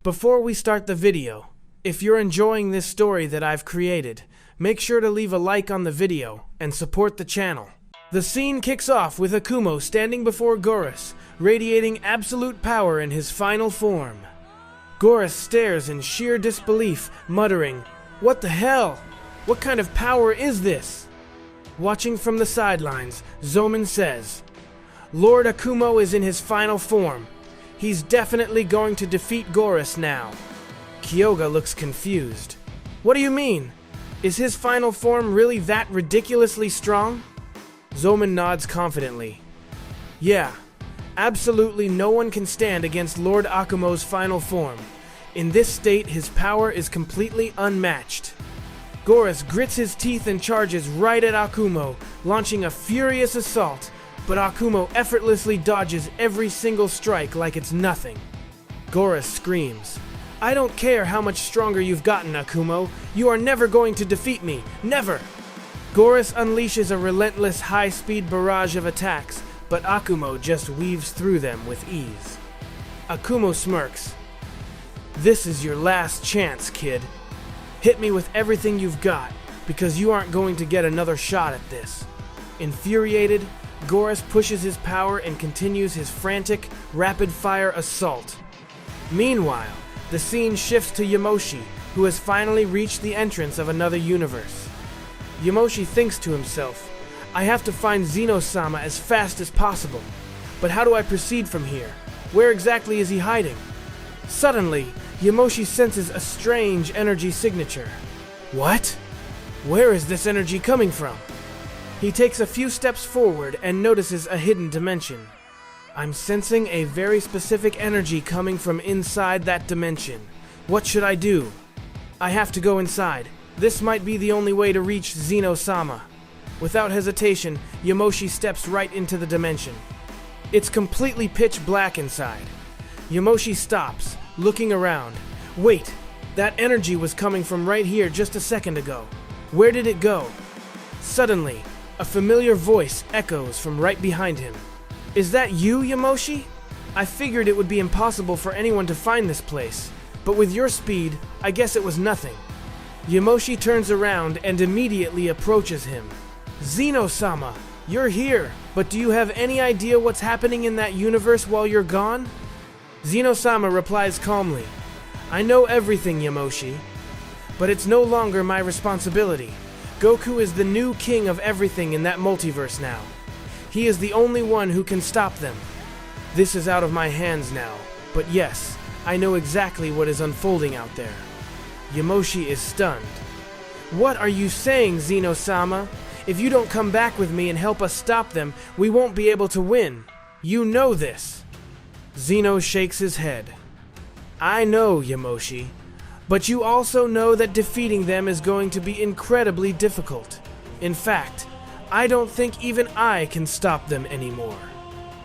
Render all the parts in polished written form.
Before we start the video, if you're enjoying this story that I've created, make sure to leave a like on the video and support the channel. The scene kicks off with Akumo standing before Gorus, radiating absolute power in his final form. Gorus stares in sheer disbelief, muttering, "What the hell? What kind of power is this?" Watching from the sidelines, Zoman says, "Lord Akumo is in his final form. He's definitely going to defeat Gorus now." Kyoga looks confused. "What do you mean? Is his final form really that ridiculously strong?" Zoman nods confidently. "Yeah, absolutely no one can stand against Lord Akumo's final form. In this state, his power is completely unmatched." Gorus grits his teeth and charges right at Akumo, launching a furious assault, but Akumo effortlessly dodges every single strike like it's nothing. Gorus screams, "I don't care how much stronger you've gotten, Akumo. You are never going to defeat me. Never!" Gorus unleashes a relentless high-speed barrage of attacks, but Akumo just weaves through them with ease. Akumo smirks. "This is your last chance, kid. Hit me with everything you've got, because you aren't going to get another shot at this." Infuriated, Gorus pushes his power and continues his frantic, rapid-fire assault. Meanwhile, the scene shifts to Yamoshi, who has finally reached the entrance of another universe. Yamoshi thinks to himself, "I have to find Zeno-sama as fast as possible. But how do I proceed from here? Where exactly is he hiding?" Suddenly, Yamoshi senses a strange energy signature. What? Where is this energy coming from? He takes a few steps forward and notices a hidden dimension. "I'm sensing a very specific energy coming from inside that dimension. What should I do? I have to go inside. This might be the only way to reach Zeno-sama." Without hesitation, Yamoshi steps right into the dimension. It's completely pitch black inside. Yamoshi stops, looking around. Wait, that energy was coming from right here just a second ago. Where did it go? Suddenly, a familiar voice echoes from right behind him. "Is that you, Yamoshi? I figured it would be impossible for anyone to find this place, but with your speed, I guess it was nothing." Yamoshi turns around and immediately approaches him. "Zeno-sama, you're here, but do you have any idea what's happening in that universe while you're gone?" Zeno-sama replies calmly, "I know everything, Yamoshi, but it's no longer my responsibility. Goku is the new king of everything in that multiverse now. He is the only one who can stop them. This is out of my hands now, but yes, I know exactly what is unfolding out there." Yamoshi is stunned. "What are you saying, Zeno-sama? If you don't come back with me and help us stop them, we won't be able to win. You know this." Zeno shakes his head. "I know, Yamoshi, but you also know that defeating them is going to be incredibly difficult. In fact, I don't think even I can stop them anymore.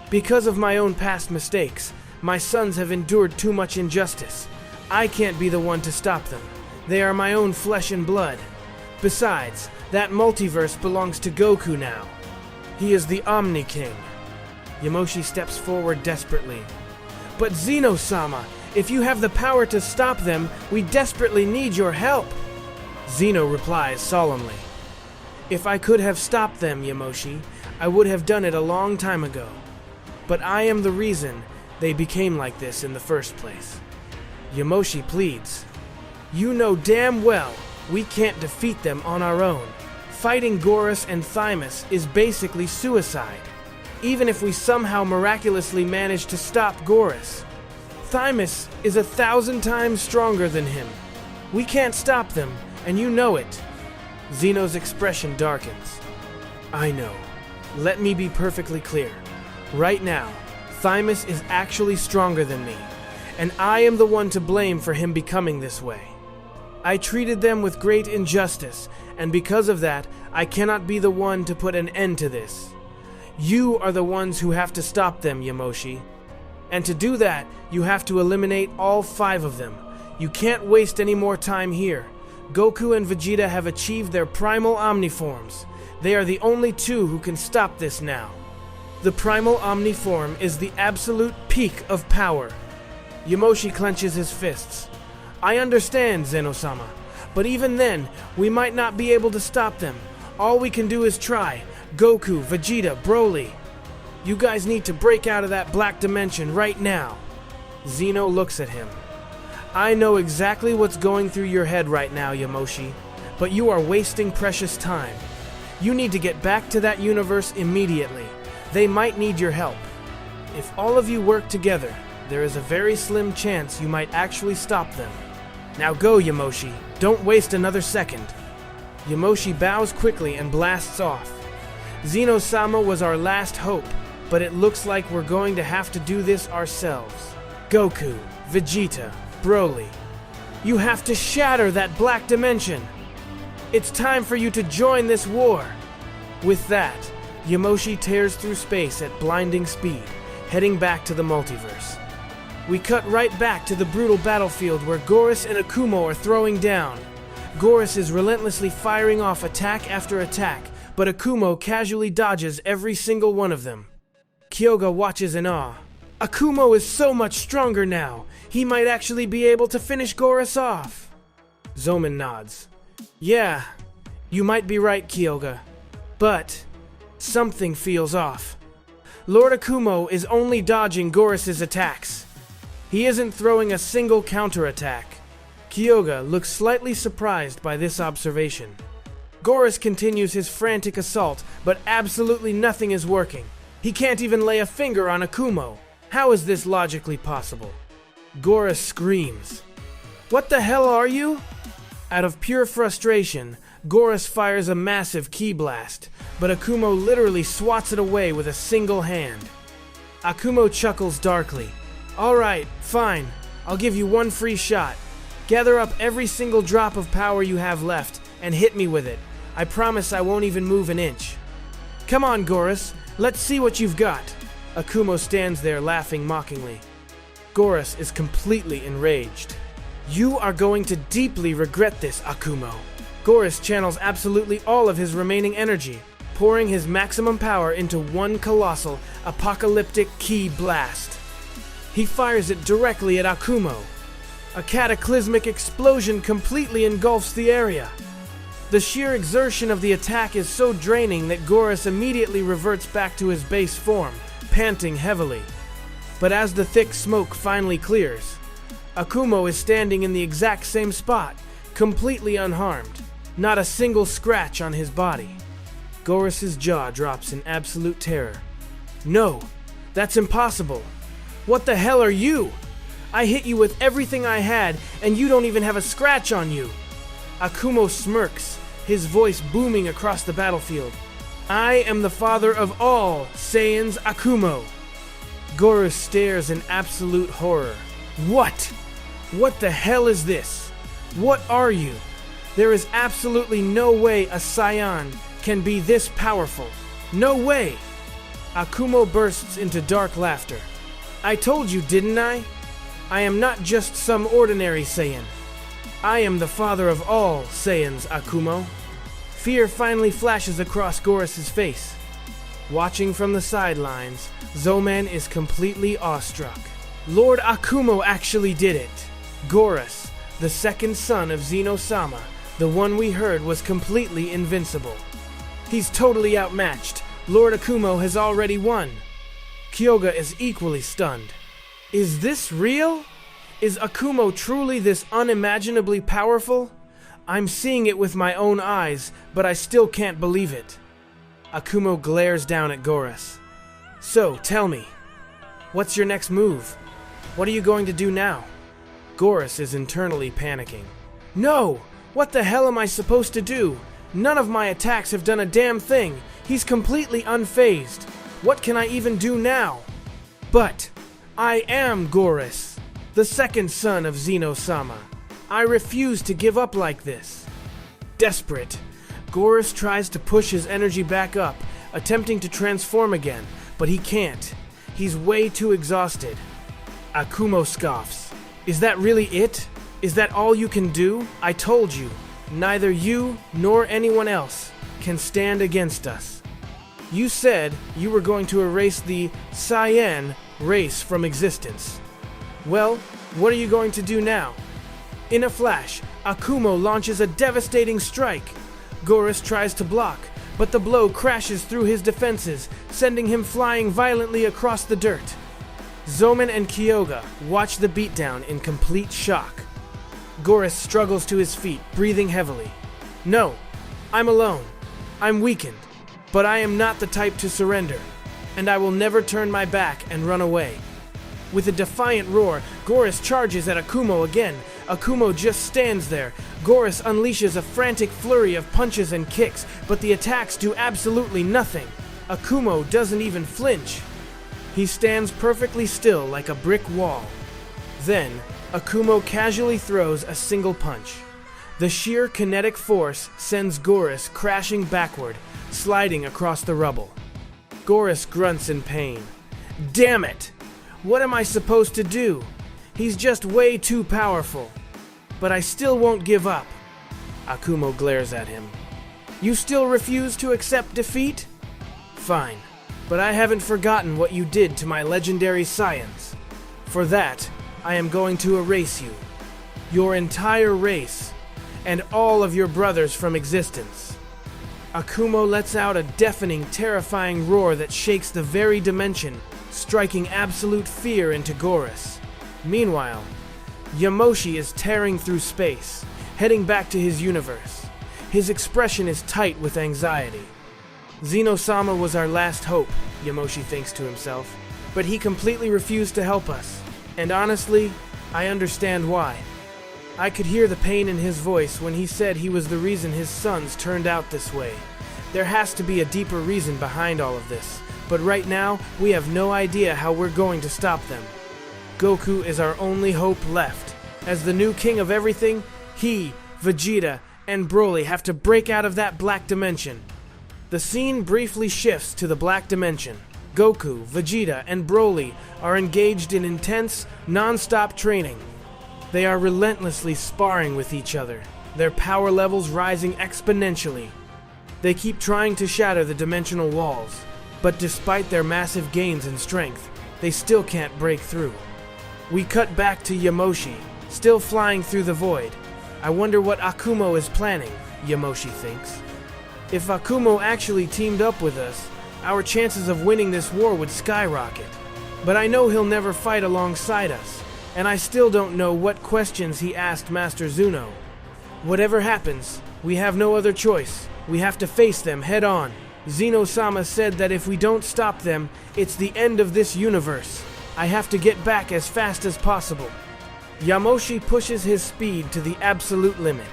Because of my own past mistakes, my sons have endured too much injustice. I can't be the one to stop them. They are my own flesh and blood. Besides, that multiverse belongs to Goku now. He is the Omni King." Yamoshi steps forward desperately. "But Zeno-sama, if you have the power to stop them, we desperately need your help." Zeno replies solemnly, "If I could have stopped them, Yamoshi, I would have done it a long time ago. But I am the reason they became like this in the first place." Yamoshi pleads, "You know damn well we can't defeat them on our own. Fighting Gorus and Thymus is basically suicide. Even if we somehow miraculously manage to stop Gorus, Thymus is 1,000 times stronger than him. We can't stop them, and you know it." Zeno's expression darkens. "I know. Let me be perfectly clear. Right now, Thymus is actually stronger than me, and I am the one to blame for him becoming this way. I treated them with great injustice, and because of that, I cannot be the one to put an end to this. You are the ones who have to stop them, Yamoshi. And to do that, you have to eliminate all 5 of them. You can't waste any more time here. Goku and Vegeta have achieved their primal Omniforms. They are the only 2 who can stop this now. The primal Omniform is the absolute peak of power. Yamoshi clenches his fists. I understand, Zeno-sama, but even then, we might not be able to stop them. All we can do is try. Goku, Vegeta, Broly. You guys need to break out of that black dimension right now. Zeno looks at him. I know exactly what's going through your head right now, Yamoshi, but you are wasting precious time. You need to get back to that universe immediately. They might need your help. If all of you work together, there is a very slim chance you might actually stop them. Now go, Yamoshi. Don't waste another second. Yamoshi bows quickly and blasts off. Zeno-sama was our last hope, but it looks like we're going to have to do this ourselves. Goku, Vegeta, Broly, you have to shatter that black dimension. It's time for you to join this war. With that, Yamoshi tears through space at blinding speed, heading back to the multiverse. We cut right back to the brutal battlefield where Gorus and Akumo are throwing down. Gorus is relentlessly firing off attack after attack, but Akumo casually dodges every single one of them. Kyoga watches in awe. Akumo is so much stronger now. He might actually be able to finish Gorus off. Zoman nods. Yeah, you might be right, Kyoga. But something feels off. Lord Akumo is only dodging Gorus's attacks. He isn't throwing a single counterattack. Kyoga looks slightly surprised by this observation. Gorus continues his frantic assault, but absolutely nothing is working. He can't even lay a finger on Akumo. How is this logically possible? Gorus screams. What the hell are you? Out of pure frustration, Gorus fires a massive ki blast, but Akumo literally swats it away with a single hand. Akumo chuckles darkly. Alright, fine. I'll give you one free shot. Gather up every single drop of power you have left and hit me with it. I promise I won't even move an inch. Come on, Gorus. Let's see what you've got. Akumo stands there laughing mockingly. Gorus is completely enraged. You are going to deeply regret this, Akumo. Gorus channels absolutely all of his remaining energy, pouring his maximum power into one colossal, apocalyptic ki blast. He fires it directly at Akumo. A cataclysmic explosion completely engulfs the area. The sheer exertion of the attack is so draining that Gorus immediately reverts back to his base form, panting heavily. But as the thick smoke finally clears, Akumo is standing in the exact same spot, completely unharmed, not a single scratch on his body. Gorus's jaw drops in absolute terror. No, that's impossible. What the hell are you? I hit you with everything I had, and you don't even have a scratch on you. Akumo smirks, his voice booming across the battlefield. I am the Father of All Saiyans, Akumo. Gorus stares in absolute horror. What? What the hell is this? What are you? There is absolutely no way a Saiyan can be this powerful. No way! Akumo bursts into dark laughter. I told you, didn't I? I am not just some ordinary Saiyan. I am the Father of All Saiyans, Akumo. Fear finally flashes across Gorus's face. Watching from the sidelines, Zoman is completely awestruck. Lord Akumo actually did it. Gorus, the second son of Zeno-sama, the one we heard was completely invincible. He's totally outmatched. Lord Akumo has already won. Kyoga is equally stunned. Is this real? Is Akumo truly this unimaginably powerful? I'm seeing it with my own eyes, but I still can't believe it. Akumo glares down at Gorus. So, tell me, what's your next move? What are you going to do now? Gorus is internally panicking. No! What the hell am I supposed to do? None of my attacks have done a damn thing. He's completely unfazed. What can I even do now? But I am Gorus, the second son of Zeno-sama. I refuse to give up like this. Desperate, Gorus tries to push his energy back up, attempting to transform again, but he can't. He's way too exhausted. Akumo scoffs. Is that really it? Is that all you can do? I told you, neither you nor anyone else can stand against us. You said you were going to erase the Saiyan race from existence. Well, what are you going to do now? In a flash, Akumo launches a devastating strike. Gorus tries to block, but the blow crashes through his defenses, sending him flying violently across the dirt. Zomen and Kyoga watch the beatdown in complete shock. Gorus struggles to his feet, breathing heavily. No, I'm alone. I'm weakened, but I am not the type to surrender, and I will never turn my back and run away. With a defiant roar, Gorus charges at Akumo again. Akumo just stands there. Gorus unleashes a frantic flurry of punches and kicks, but the attacks do absolutely nothing. Akumo doesn't even flinch. He stands perfectly still like a brick wall. Then, Akumo casually throws a single punch. The sheer kinetic force sends Gorus crashing backward, sliding across the rubble. Gorus grunts in pain. Damn it! What am I supposed to do? He's just way too powerful. But I still won't give up. Akumo glares at him. You still refuse to accept defeat? Fine, but I haven't forgotten what you did to my legendary Saiyans. For that, I am going to erase you, your entire race, and all of your brothers from existence. Akumo lets out a deafening, terrifying roar that shakes the very dimension, striking absolute fear into Gorus. Meanwhile, Yamoshi is tearing through space, heading back to his universe. His expression is tight with anxiety. Zeno-sama was our last hope, Yamoshi thinks to himself, but he completely refused to help us. And honestly, I understand why. I could hear the pain in his voice when he said he was the reason his sons turned out this way. There has to be a deeper reason behind all of this, but right now, we have no idea how we're going to stop them. Goku is our only hope left. As the new king of everything, he, Vegeta, and Broly have to break out of that black dimension. The scene briefly shifts to the black dimension. Goku, Vegeta, and Broly are engaged in intense, non-stop training. They are relentlessly sparring with each other, their power levels rising exponentially. They keep trying to shatter the dimensional walls, but despite their massive gains in strength, they still can't break through. We cut back to Yamoshi, still flying through the void. I wonder what Akumo is planning, Yamoshi thinks. If Akumo actually teamed up with us, our chances of winning this war would skyrocket. But I know he'll never fight alongside us, and I still don't know what questions he asked Master Zeno. Whatever happens, we have no other choice. We have to face them head on. Zeno-sama said that if we don't stop them, it's the end of this universe. I have to get back as fast as possible. Yamoshi pushes his speed to the absolute limit.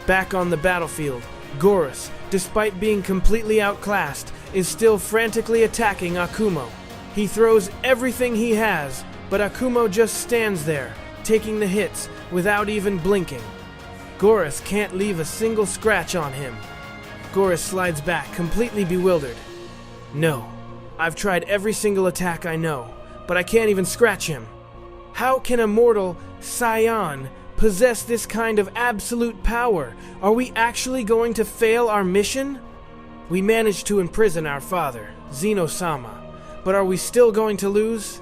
Back on the battlefield, Gorus, despite being completely outclassed, is still frantically attacking Akumo. He throws everything he has, but Akumo just stands there, taking the hits without even blinking. Gorus can't leave a single scratch on him. Gorus slides back, completely bewildered. No, I've tried every single attack I know, but I can't even scratch him. How can a mortal Saiyan possess this kind of absolute power? Are we actually going to fail our mission? We managed to imprison our father, Zeno-sama, but are we still going to lose?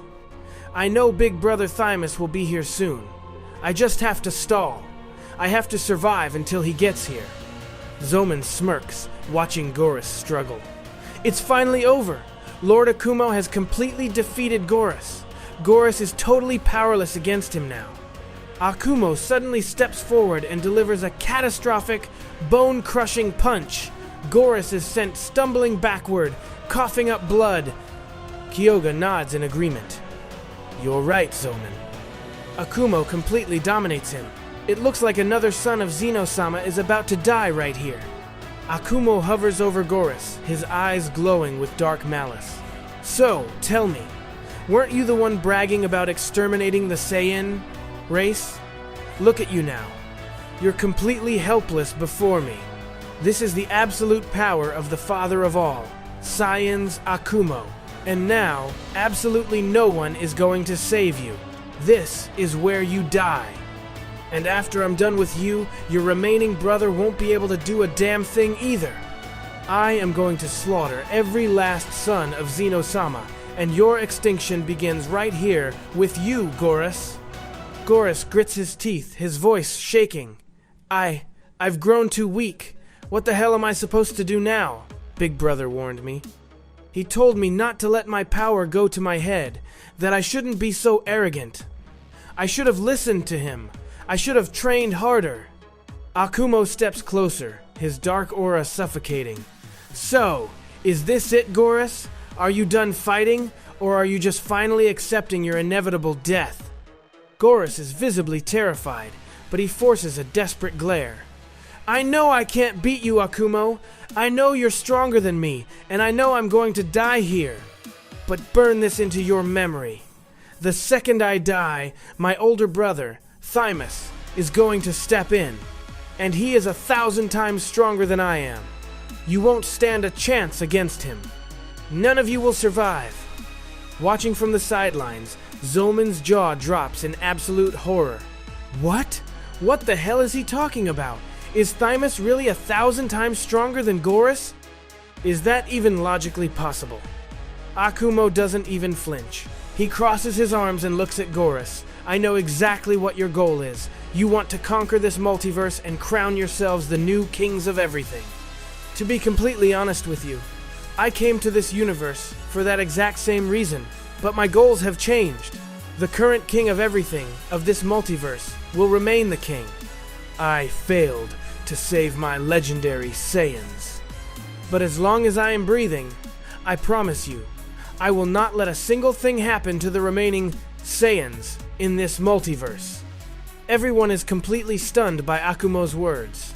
I know Big Brother Thymus will be here soon. I just have to stall. I have to survive until he gets here. Zomen smirks, watching Gorus struggle. It's finally over. Lord Akumo has completely defeated Gorus. Gorus is totally powerless against him now. Akumo suddenly steps forward and delivers a catastrophic, bone-crushing punch. Gorus is sent stumbling backward, coughing up blood. Kyoga nods in agreement. You're right, Zomen. Akumo completely dominates him. It looks like another son of Zeno-sama is about to die right here. Akumo hovers over Gorus, his eyes glowing with dark malice. So, tell me, weren't you the one bragging about exterminating the Saiyan race? Look at you now. You're completely helpless before me. This is the absolute power of the Father of All, Saiyans Akumo. And now, absolutely no one is going to save you. This is where you die. And after I'm done with you, your remaining brother won't be able to do a damn thing either. I am going to slaughter every last son of Zeno-sama, and your extinction begins right here with you, Gorus. Gorus grits his teeth, his voice shaking. I've grown too weak. What the hell am I supposed to do now? Big Brother warned me. He told me not to let my power go to my head, that I shouldn't be so arrogant. I should have listened to him. I should have trained harder. Akumo steps closer, his dark aura suffocating. So, is this it, Gorus? Are you done fighting, or are you just finally accepting your inevitable death? Gorus is visibly terrified, but he forces a desperate glare. I know I can't beat you, Akumo. I know you're stronger than me, and I know I'm going to die here. But burn this into your memory. The second I die, my older brother, Thymus, is going to step in, and he is 1,000 times stronger than I am. You won't stand a chance against him. None of you will survive. Watching from the sidelines, Zoman's jaw drops in absolute horror. What? What the hell is he talking about? Is Thymus really 1,000 times stronger than Gorus? Is that even logically possible? Akumo doesn't even flinch. He crosses his arms and looks at Gorus. I know exactly what your goal is. You want to conquer this multiverse and crown yourselves the new kings of everything. To be completely honest with you, I came to this universe for that exact same reason, but my goals have changed. The current king of everything, of this multiverse, will remain the king. I failed to save my legendary Saiyans. But as long as I am breathing, I promise you, I will not let a single thing happen to the remaining Saiyans in this multiverse. Everyone is completely stunned by Akumo's words.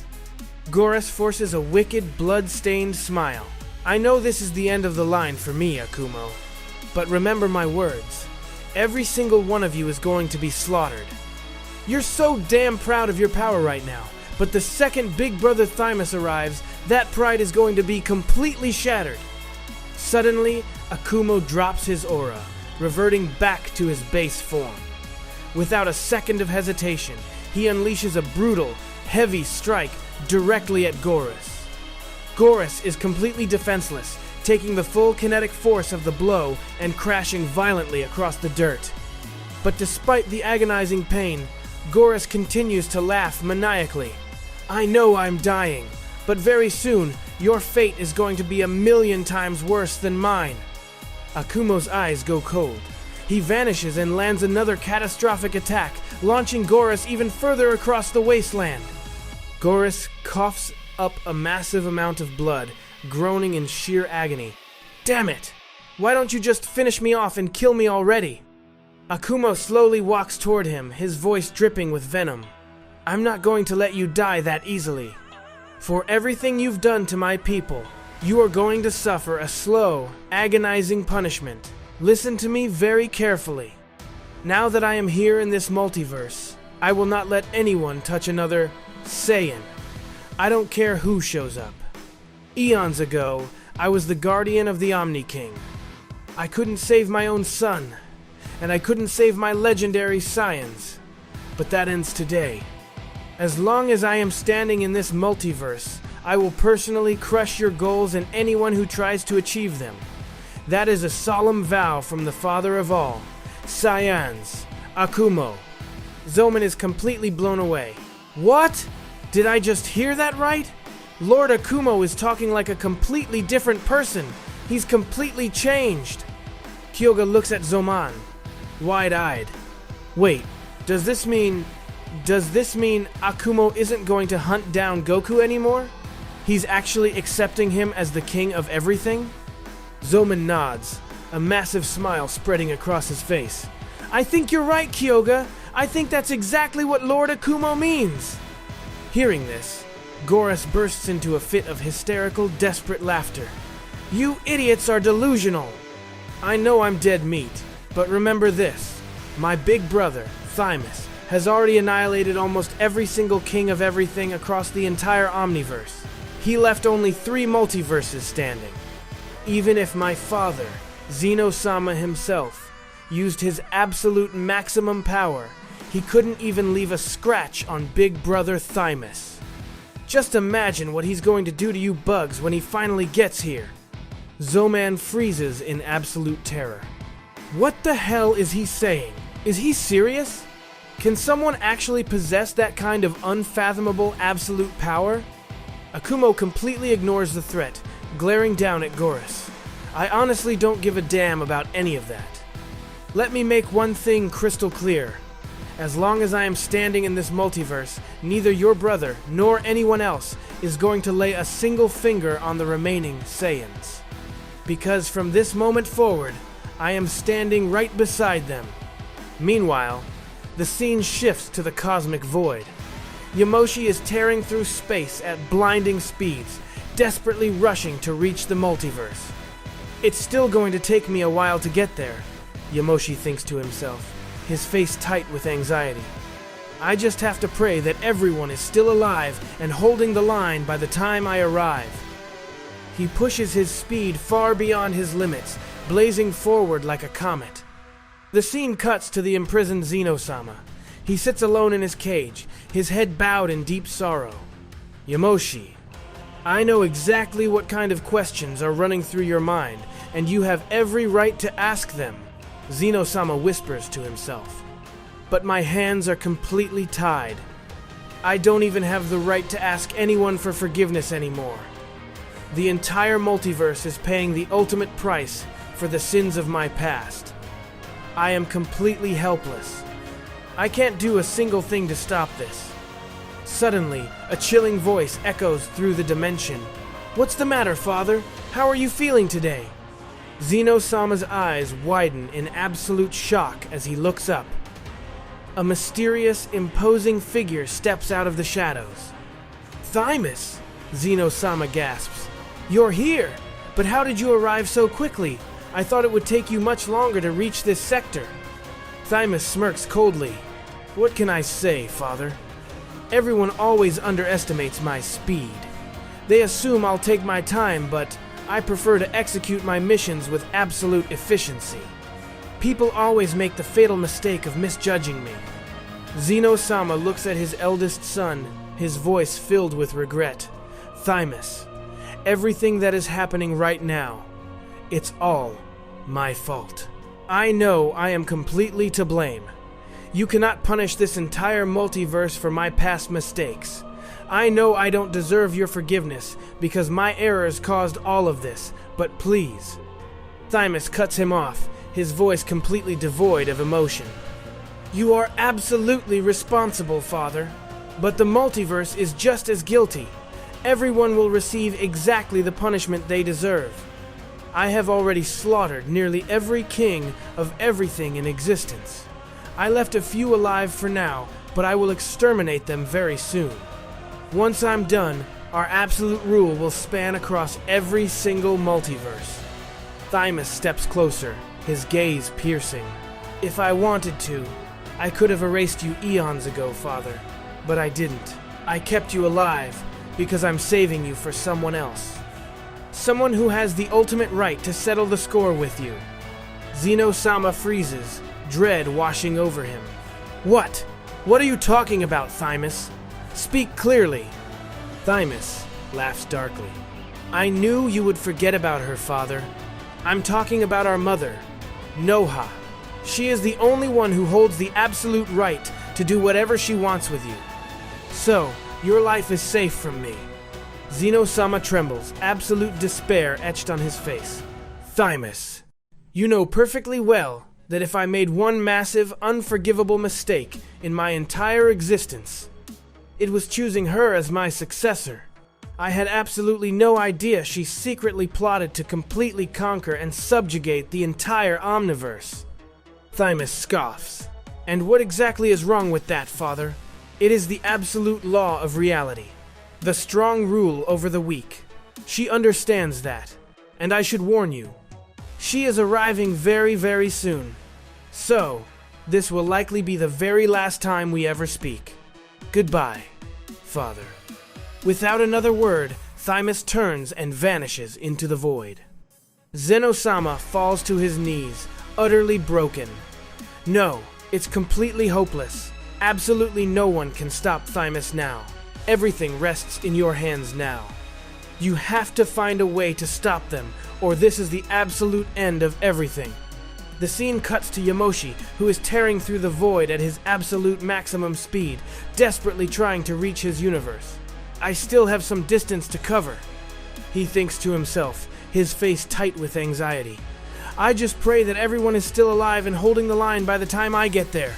Gorus forces a wicked, blood-stained smile. I know this is the end of the line for me, Akumo. But remember my words. Every single one of you is going to be slaughtered. You're so damn proud of your power right now, but the second Big Brother Thymus arrives, that pride is going to be completely shattered. Suddenly, Akumo drops his aura, reverting back to his base form. Without a second of hesitation, he unleashes a brutal, heavy strike directly at Gorus. Gorus is completely defenseless, taking the full kinetic force of the blow and crashing violently across the dirt. But despite the agonizing pain, Gorus continues to laugh maniacally. I know I'm dying, but very soon, your fate is going to be 1,000,000 times worse than mine. Akumo's eyes go cold. He vanishes and lands another catastrophic attack, launching Gorus even further across the wasteland. Gorus coughs up a massive amount of blood, groaning in sheer agony. Damn it! Why don't you just finish me off and kill me already? Akumo slowly walks toward him, his voice dripping with venom. I'm not going to let you die that easily. For everything you've done to my people, you are going to suffer a slow, agonizing punishment. Listen to me very carefully. Now that I am here in this multiverse, I will not let anyone touch another Saiyan. I don't care who shows up. Eons ago, I was the guardian of the Omni King. I couldn't save my own son, and I couldn't save my legendary Saiyans. But that ends today. As long as I am standing in this multiverse, I will personally crush your goals and anyone who tries to achieve them. That is a solemn vow from the Father of All Saiyans, Akumo. Zoman is completely blown away. What? Did I just hear that right? Lord Akumo is talking like a completely different person. He's completely changed. Kyoga looks at Zoman, wide-eyed. Wait, does this mean Akumo isn't going to hunt down Goku anymore? He's actually accepting him as the king of everything? Zoman nods, a massive smile spreading across his face. I think you're right, Kyoga. I think that's exactly what Lord Akumo means. Hearing this, Gorus bursts into a fit of hysterical, desperate laughter. You idiots are delusional. I know I'm dead meat, but remember this. My big brother, Thymus, has already annihilated almost every single king of everything across the entire Omniverse. He left only 3 multiverses standing. Even if my father, Zeno-sama himself, used his absolute maximum power, he couldn't even leave a scratch on Big Brother Thymus. Just imagine what he's going to do to you bugs when he finally gets here. Zoman freezes in absolute terror. What the hell is he saying? Is he serious? Can someone actually possess that kind of unfathomable absolute power? Akumo completely ignores the threat, glaring down at Gorus. I honestly don't give a damn about any of that. Let me make one thing crystal clear. As long as I am standing in this multiverse, neither your brother nor anyone else is going to lay a single finger on the remaining Saiyans. Because from this moment forward, I am standing right beside them. Meanwhile, the scene shifts to the cosmic void. Yamoshi is tearing through space at blinding speeds, desperately rushing to reach the multiverse. It's still going to take me a while to get there, Yamoshi thinks to himself, his face tight with anxiety. I just have to pray that everyone is still alive and holding the line by the time I arrive. He pushes his speed far beyond his limits, blazing forward like a comet. The scene cuts to the imprisoned Zeno-sama. He sits alone in his cage, his head bowed in deep sorrow. Yamoshi, I know exactly what kind of questions are running through your mind, and you have every right to ask them, Zeno-sama whispers to himself. But my hands are completely tied. I don't even have the right to ask anyone for forgiveness anymore. The entire multiverse is paying the ultimate price for the sins of my past. I am completely helpless. I can't do a single thing to stop this. Suddenly, a chilling voice echoes through the dimension. What's the matter, Father? How are you feeling today? Zeno-sama's eyes widen in absolute shock as he looks up. A mysterious, imposing figure steps out of the shadows. Thymus! Zeno-sama gasps. You're here! But how did you arrive so quickly? I thought it would take you much longer to reach this sector. Thymus smirks coldly. What can I say, Father? Everyone always underestimates my speed. They assume I'll take my time, but I prefer to execute my missions with absolute efficiency. People always make the fatal mistake of misjudging me. Zeno-sama looks at his eldest son, his voice filled with regret. Thymus, everything that is happening right now, it's all my fault. I know I am completely to blame. You cannot punish this entire multiverse for my past mistakes. I know I don't deserve your forgiveness because my errors caused all of this, but please. Thymus cuts him off, his voice completely devoid of emotion. You are absolutely responsible, Father, but the multiverse is just as guilty. Everyone will receive exactly the punishment they deserve. I have already slaughtered nearly every king of everything in existence. I left a few alive for now, but I will exterminate them very soon. Once I'm done, our absolute rule will span across every single multiverse. Thymus steps closer, his gaze piercing. If I wanted to, I could have erased you eons ago, Father, but I didn't. I kept you alive because I'm saving you for someone else. Someone who has the ultimate right to settle the score with you. Zeno-sama freezes, dread washing over him. What? What are you talking about, Thymus? Speak clearly. Thymus laughs darkly. I knew you would forget about her, Father. I'm talking about our mother, Noha. She is the only one who holds the absolute right to do whatever she wants with you. So, your life is safe from me. Zeno-sama trembles, absolute despair etched on his face. Thymus, you know perfectly well that if I made one massive, unforgivable mistake in my entire existence, it was choosing her as my successor. I had absolutely no idea she secretly plotted to completely conquer and subjugate the entire Omniverse. Thymus scoffs. And what exactly is wrong with that, Father? It is the absolute law of reality. The strong rule over the weak. She understands that. And I should warn you. She is arriving very, very soon. So, this will likely be the very last time we ever speak. Goodbye, Father. Without another word, Thymus turns and vanishes into the void. Zeno-sama falls to his knees, utterly broken. No, it's completely hopeless. Absolutely no one can stop Thymus now. Everything rests in your hands now. You have to find a way to stop them, or this is the absolute end of everything. The scene cuts to Yamoshi, who is tearing through the void at his absolute maximum speed, desperately trying to reach his universe. I still have some distance to cover, he thinks to himself, his face tight with anxiety. I just pray that everyone is still alive and holding the line by the time I get there.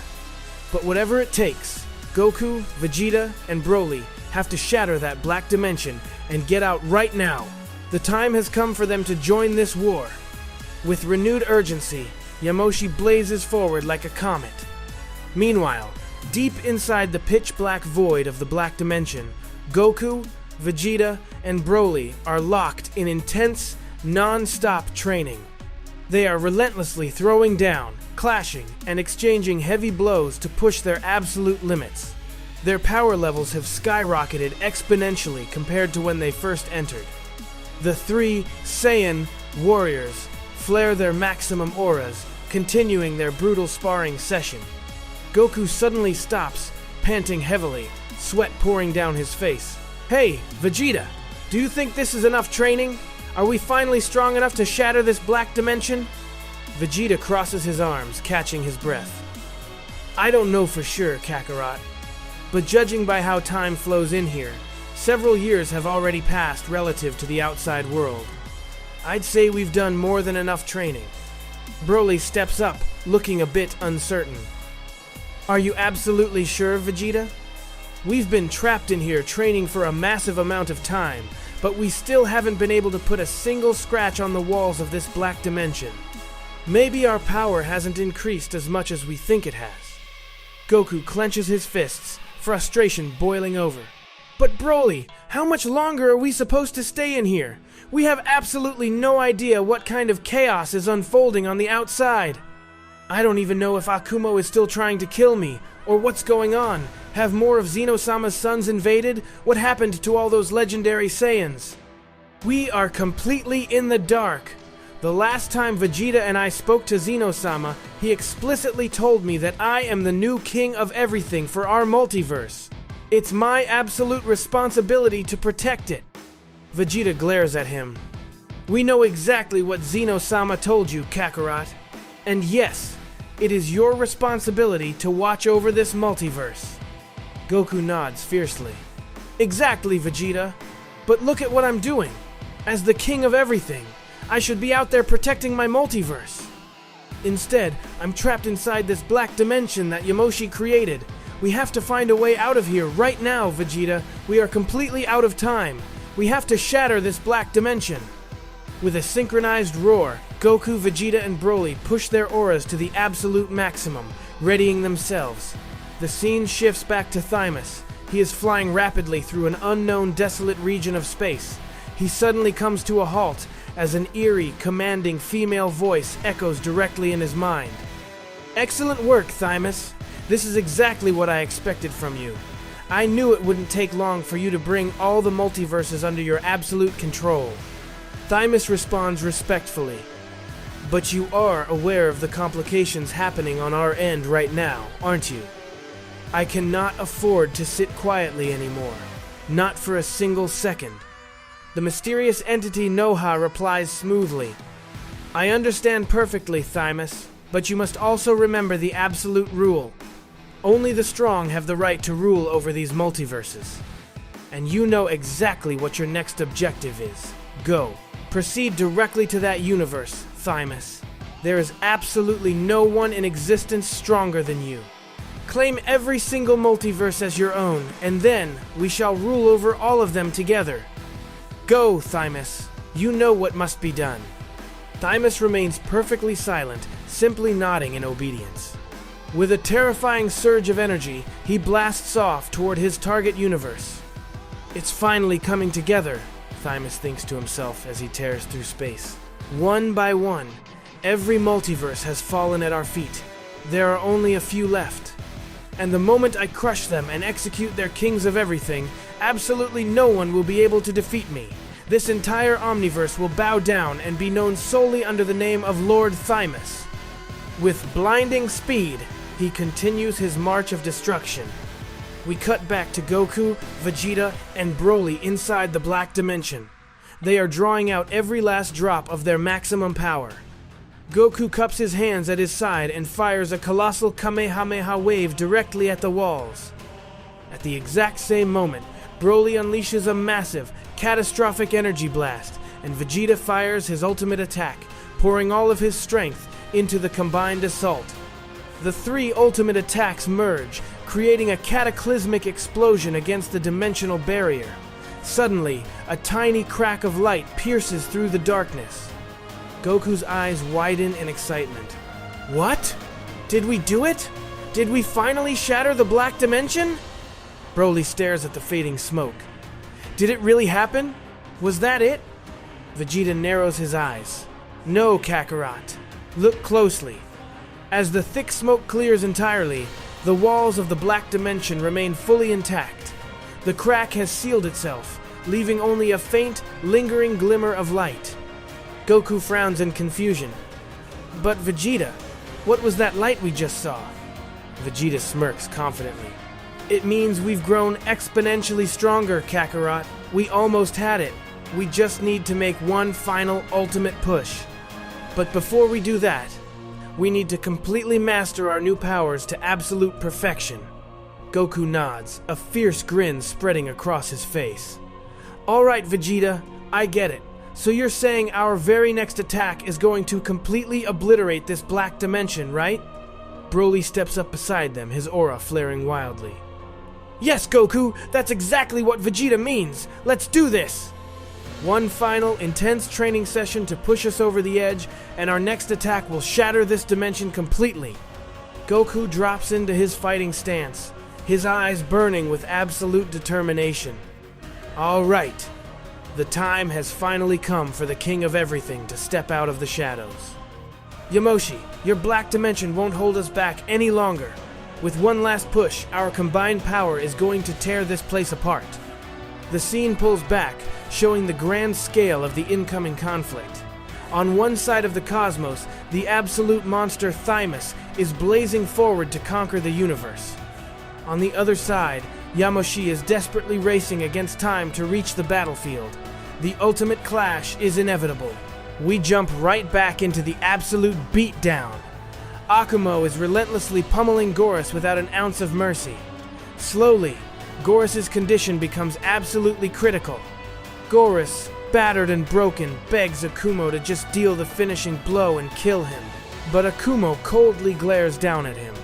But whatever it takes, Goku, Vegeta, and Broly have to shatter that black dimension and get out right now. The time has come for them to join this war. With renewed urgency, Yamoshi blazes forward like a comet. Meanwhile, deep inside the pitch-black void of the black dimension, Goku, Vegeta, and Broly are locked in intense, non-stop training. They are relentlessly throwing down, clashing, and exchanging heavy blows to push their absolute limits. Their power levels have skyrocketed exponentially compared to when they first entered. The three Saiyan warriors flare their maximum auras, continuing their brutal sparring session. Goku suddenly stops, panting heavily, sweat pouring down his face. Hey, Vegeta, do you think this is enough training? Are we finally strong enough to shatter this black dimension? Vegeta crosses his arms, catching his breath. I don't know for sure, Kakarot, but judging by how time flows in here, several years have already passed relative to the outside world. I'd say we've done more than enough training. Broly steps up, looking a bit uncertain. Are you absolutely sure, Vegeta? We've been trapped in here training for a massive amount of time, but we still haven't been able to put a single scratch on the walls of this black dimension. Maybe our power hasn't increased as much as we think it has. Goku clenches his fists, frustration boiling over. But Broly, how much longer are we supposed to stay in here? We have absolutely no idea what kind of chaos is unfolding on the outside. I don't even know if Akumo is still trying to kill me, or what's going on. Have more of Zeno-sama's sons invaded? What happened to all those legendary Saiyans? We are completely in the dark. The last time Vegeta and I spoke to Zeno-sama, he explicitly told me that I am the new king of everything for our multiverse. It's my absolute responsibility to protect it. Vegeta glares at him. We know exactly what Zeno-sama told you, Kakarot. And yes, it is your responsibility to watch over this multiverse. Goku nods fiercely. Exactly, Vegeta. But look at what I'm doing. As the king of everything, I should be out there protecting my multiverse. Instead, I'm trapped inside this black dimension that Yamoshi created. We have to find a way out of here right now, Vegeta. We are completely out of time. We have to shatter this black dimension. With a synchronized roar, Goku, Vegeta, and Broly push their auras to the absolute maximum, readying themselves. The scene shifts back to Thymus. He is flying rapidly through an unknown, desolate region of space. He suddenly comes to a halt as an eerie, commanding female voice echoes directly in his mind. Excellent work, Thymus. This is exactly what I expected from you. I knew it wouldn't take long for you to bring all the multiverses under your absolute control. Thymus responds respectfully. But you are aware of the complications happening on our end right now, aren't you? I cannot afford to sit quietly anymore. Not for a single second. The mysterious entity Noha replies smoothly. I understand perfectly, Thymus, but you must also remember the absolute rule. Only the strong have the right to rule over these multiverses. And you know exactly what your next objective is. Go. Proceed directly to that universe, Thymus. There is absolutely no one in existence stronger than you. Claim every single multiverse as your own, and then we shall rule over all of them together. Go, Thymus. You know what must be done. Thymus remains perfectly silent, simply nodding in obedience. With a terrifying surge of energy, he blasts off toward his target universe. It's finally coming together, Thymus thinks to himself as he tears through space. One by one, every multiverse has fallen at our feet. There are only a few left. And the moment I crush them and execute their kings of everything, absolutely no one will be able to defeat me. This entire omniverse will bow down and be known solely under the name of Lord Thymus. With blinding speed, he continues his march of destruction. We cut back to Goku, Vegeta, and Broly inside the Black Dimension. They are drawing out every last drop of their maximum power. Goku cups his hands at his side and fires a colossal Kamehameha wave directly at the walls. At the exact same moment, Broly unleashes a massive, catastrophic energy blast, and Vegeta fires his ultimate attack, pouring all of his strength into the combined assault. The three ultimate attacks merge, creating a cataclysmic explosion against the dimensional barrier. Suddenly, a tiny crack of light pierces through the darkness. Goku's eyes widen in excitement. What? Did we do it? Did we finally shatter the black dimension? Broly stares at the fading smoke. Did it really happen? Was that it? Vegeta narrows his eyes. No, Kakarot. Look closely. As the thick smoke clears entirely, the walls of the black dimension remain fully intact. The crack has sealed itself, leaving only a faint, lingering glimmer of light. Goku frowns in confusion. But Vegeta, what was that light we just saw? Vegeta smirks confidently. It means we've grown exponentially stronger, Kakarot. We almost had it. We just need to make one final ultimate push. But before we do that, we need to completely master our new powers to absolute perfection. Goku nods, a fierce grin spreading across his face. Alright, Vegeta, I get it. So you're saying our very next attack is going to completely obliterate this black dimension, right? Broly steps up beside them, his aura flaring wildly. Yes, Goku, that's exactly what Vegeta means. Let's do this! One final, intense training session to push us over the edge, and our next attack will shatter this dimension completely. Goku drops into his fighting stance, his eyes burning with absolute determination. All right, the time has finally come for the King of Everything to step out of the shadows. Yamoshi, your black dimension won't hold us back any longer. With one last push, our combined power is going to tear this place apart. The scene pulls back, showing the grand scale of the incoming conflict. On one side of the cosmos, the absolute monster Thymus is blazing forward to conquer the universe. On the other side, Yamoshi is desperately racing against time to reach the battlefield. The ultimate clash is inevitable. We jump right back into the absolute beatdown. Akumo is relentlessly pummeling Gorus without an ounce of mercy. Slowly, Gorus's condition becomes absolutely critical. Gorus, battered and broken, begs Akumo to just deal the finishing blow and kill him. But Akumo coldly glares down at him.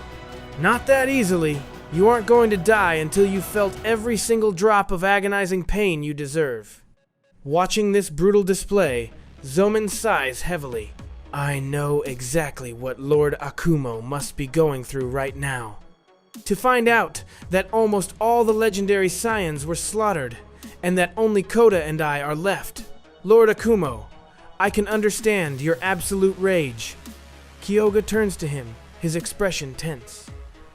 Not that easily. You aren't going to die until you've felt every single drop of agonizing pain you deserve. Watching this brutal display, Zoman sighs heavily. I know exactly what Lord Akumo must be going through right now. To find out that almost all the legendary Saiyans were slaughtered, and that only Koda and I are left. Lord Akumo, I can understand your absolute rage. Kyoga turns to him, his expression tense.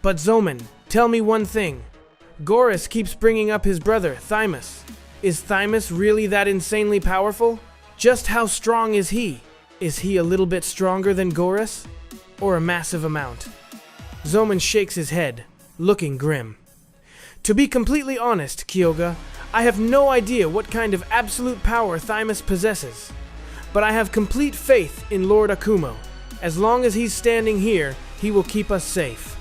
But Zoman, tell me one thing. Gorus keeps bringing up his brother, Thymus. Is Thymus really that insanely powerful? Just how strong is he? Is he a little bit stronger than Gorus? Or a massive amount? Zoman shakes his head, looking grim. To be completely honest, Kyoga, I have no idea what kind of absolute power Thymus possesses. But I have complete faith in Lord Akumo. As long as he's standing here, he will keep us safe.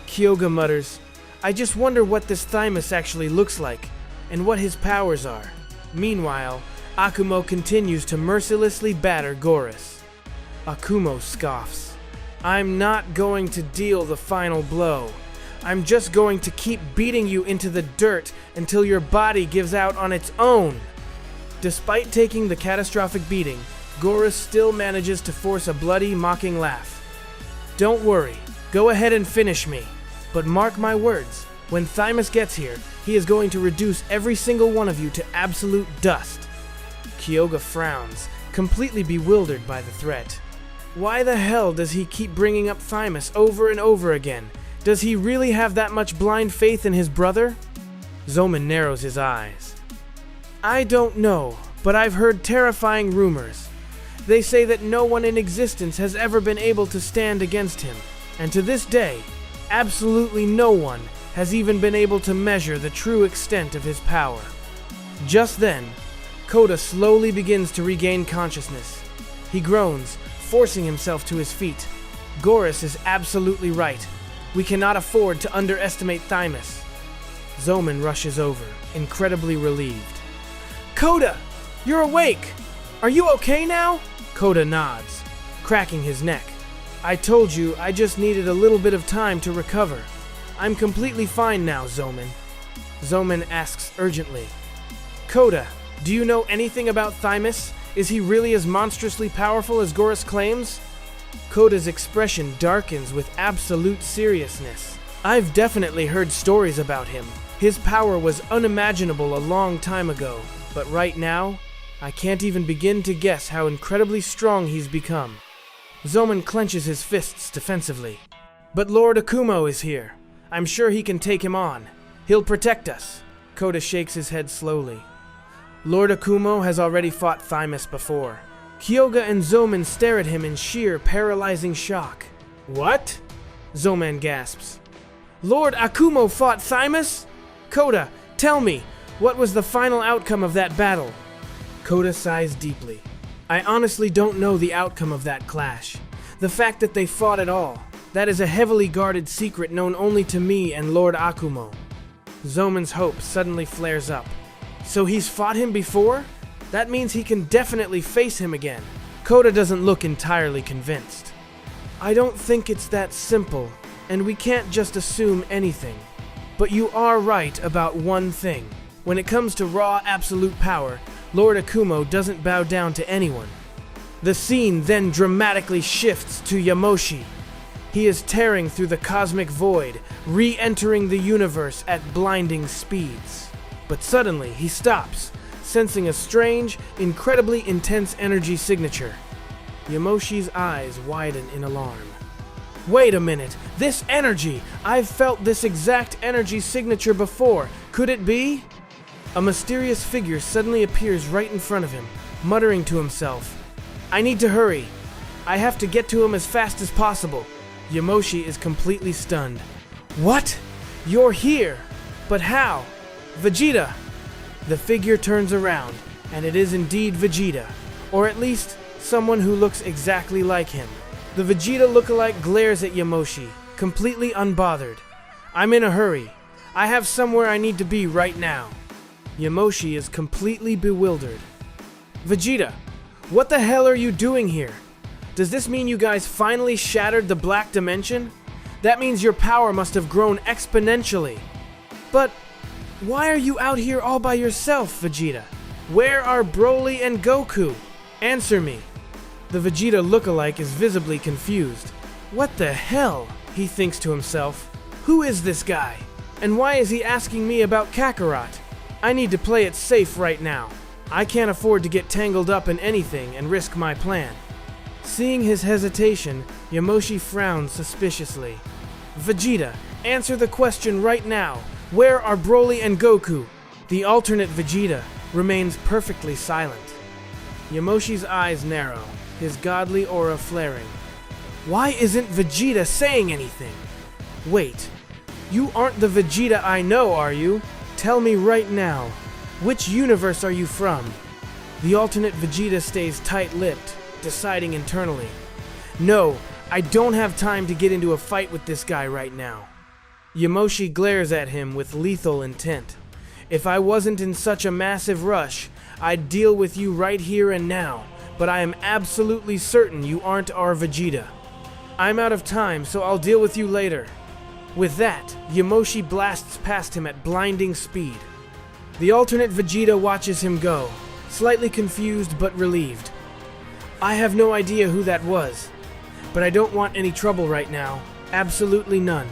Kyoga mutters, I just wonder what this Thymus actually looks like, and what his powers are. Meanwhile, Akumo continues to mercilessly batter Gorus. Akumo scoffs. I'm not going to deal the final blow. I'm just going to keep beating you into the dirt until your body gives out on its own. Despite taking the catastrophic beating, Gorus still manages to force a bloody, mocking laugh. Don't worry, go ahead and finish me. But mark my words, when Thymus gets here, he is going to reduce every single one of you to absolute dust. Kyoga frowns, completely bewildered by the threat. Why the hell does he keep bringing up Thymus over and over again? Does he really have that much blind faith in his brother? Zoman narrows his eyes. I don't know, but I've heard terrifying rumors. They say that no one in existence has ever been able to stand against him, and to this day, absolutely no one has even been able to measure the true extent of his power. Just then, Koda slowly begins to regain consciousness. He groans, forcing himself to his feet. Gorus is absolutely right. We cannot afford to underestimate Thymus. Zoman rushes over, incredibly relieved. Koda! You're awake! Are you okay now? Koda nods, cracking his neck. I told you I just needed a little bit of time to recover. I'm completely fine now, Zoman. Zoman asks urgently. Koda, do you know anything about Thymus? Is he really as monstrously powerful as Gorus claims? Koda's expression darkens with absolute seriousness. I've definitely heard stories about him. His power was unimaginable a long time ago, but right now, I can't even begin to guess how incredibly strong he's become. Zoman clenches his fists defensively. But Lord Akumo is here. I'm sure he can take him on. He'll protect us. Koda shakes his head slowly. Lord Akumo has already fought Thymus before. Kyoga and Zoman stare at him in sheer, paralyzing shock. What? Zoman gasps. Lord Akumo fought Thymus? Koda, tell me, what was the final outcome of that battle? Koda sighs deeply. I honestly don't know the outcome of that clash. The fact that they fought at all, that is a heavily guarded secret known only to me and Lord Akumo. Zoman's hope suddenly flares up. So he's fought him before? That means he can definitely face him again. Koda doesn't look entirely convinced. I don't think it's that simple, and we can't just assume anything. But you are right about one thing. When it comes to raw absolute power, Lord Akumo doesn't bow down to anyone. The scene then dramatically shifts to Yamoshi. He is tearing through the cosmic void, re-entering the universe at blinding speeds. But suddenly he stops, sensing a strange, incredibly intense energy signature. Yamoshi's eyes widen in alarm. Wait a minute, this energy! I've felt this exact energy signature before. Could it be? A mysterious figure suddenly appears right in front of him, muttering to himself, I need to hurry. I have to get to him as fast as possible. Yamoshi is completely stunned. What? You're here? But how? Vegeta! The figure turns around, and it is indeed Vegeta, or at least someone who looks exactly like him. The Vegeta lookalike glares at Yamoshi, completely unbothered. I'm in a hurry. I have somewhere I need to be right now. Yamoshi is completely bewildered. Vegeta, what the hell are you doing here? Does this mean you guys finally shattered the black dimension? That means your power must have grown exponentially. But why are you out here all by yourself, Vegeta? Where are Broly and Goku? Answer me. The Vegeta lookalike is visibly confused. What the hell? He thinks to himself. Who is this guy? And why is he asking me about Kakarot? I need to play it safe right now. I can't afford to get tangled up in anything and risk my plan. Seeing his hesitation, Yamoshi frowns suspiciously. Vegeta, answer the question right now. Where are Broly and Goku? The alternate Vegeta remains perfectly silent. Yamoshi's eyes narrow, his godly aura flaring. Why isn't Vegeta saying anything? Wait, you aren't the Vegeta I know, are you? Tell me right now, which universe are you from? The alternate Vegeta stays tight-lipped, deciding internally. No, I don't have time to get into a fight with this guy right now. Yamoshi glares at him with lethal intent. If I wasn't in such a massive rush, I'd deal with you right here and now, but I am absolutely certain you aren't our Vegeta. I'm out of time, so I'll deal with you later. With that, Yamoshi blasts past him at blinding speed. The alternate Vegeta watches him go, slightly confused but relieved. I have no idea who that was, but I don't want any trouble right now. Absolutely none.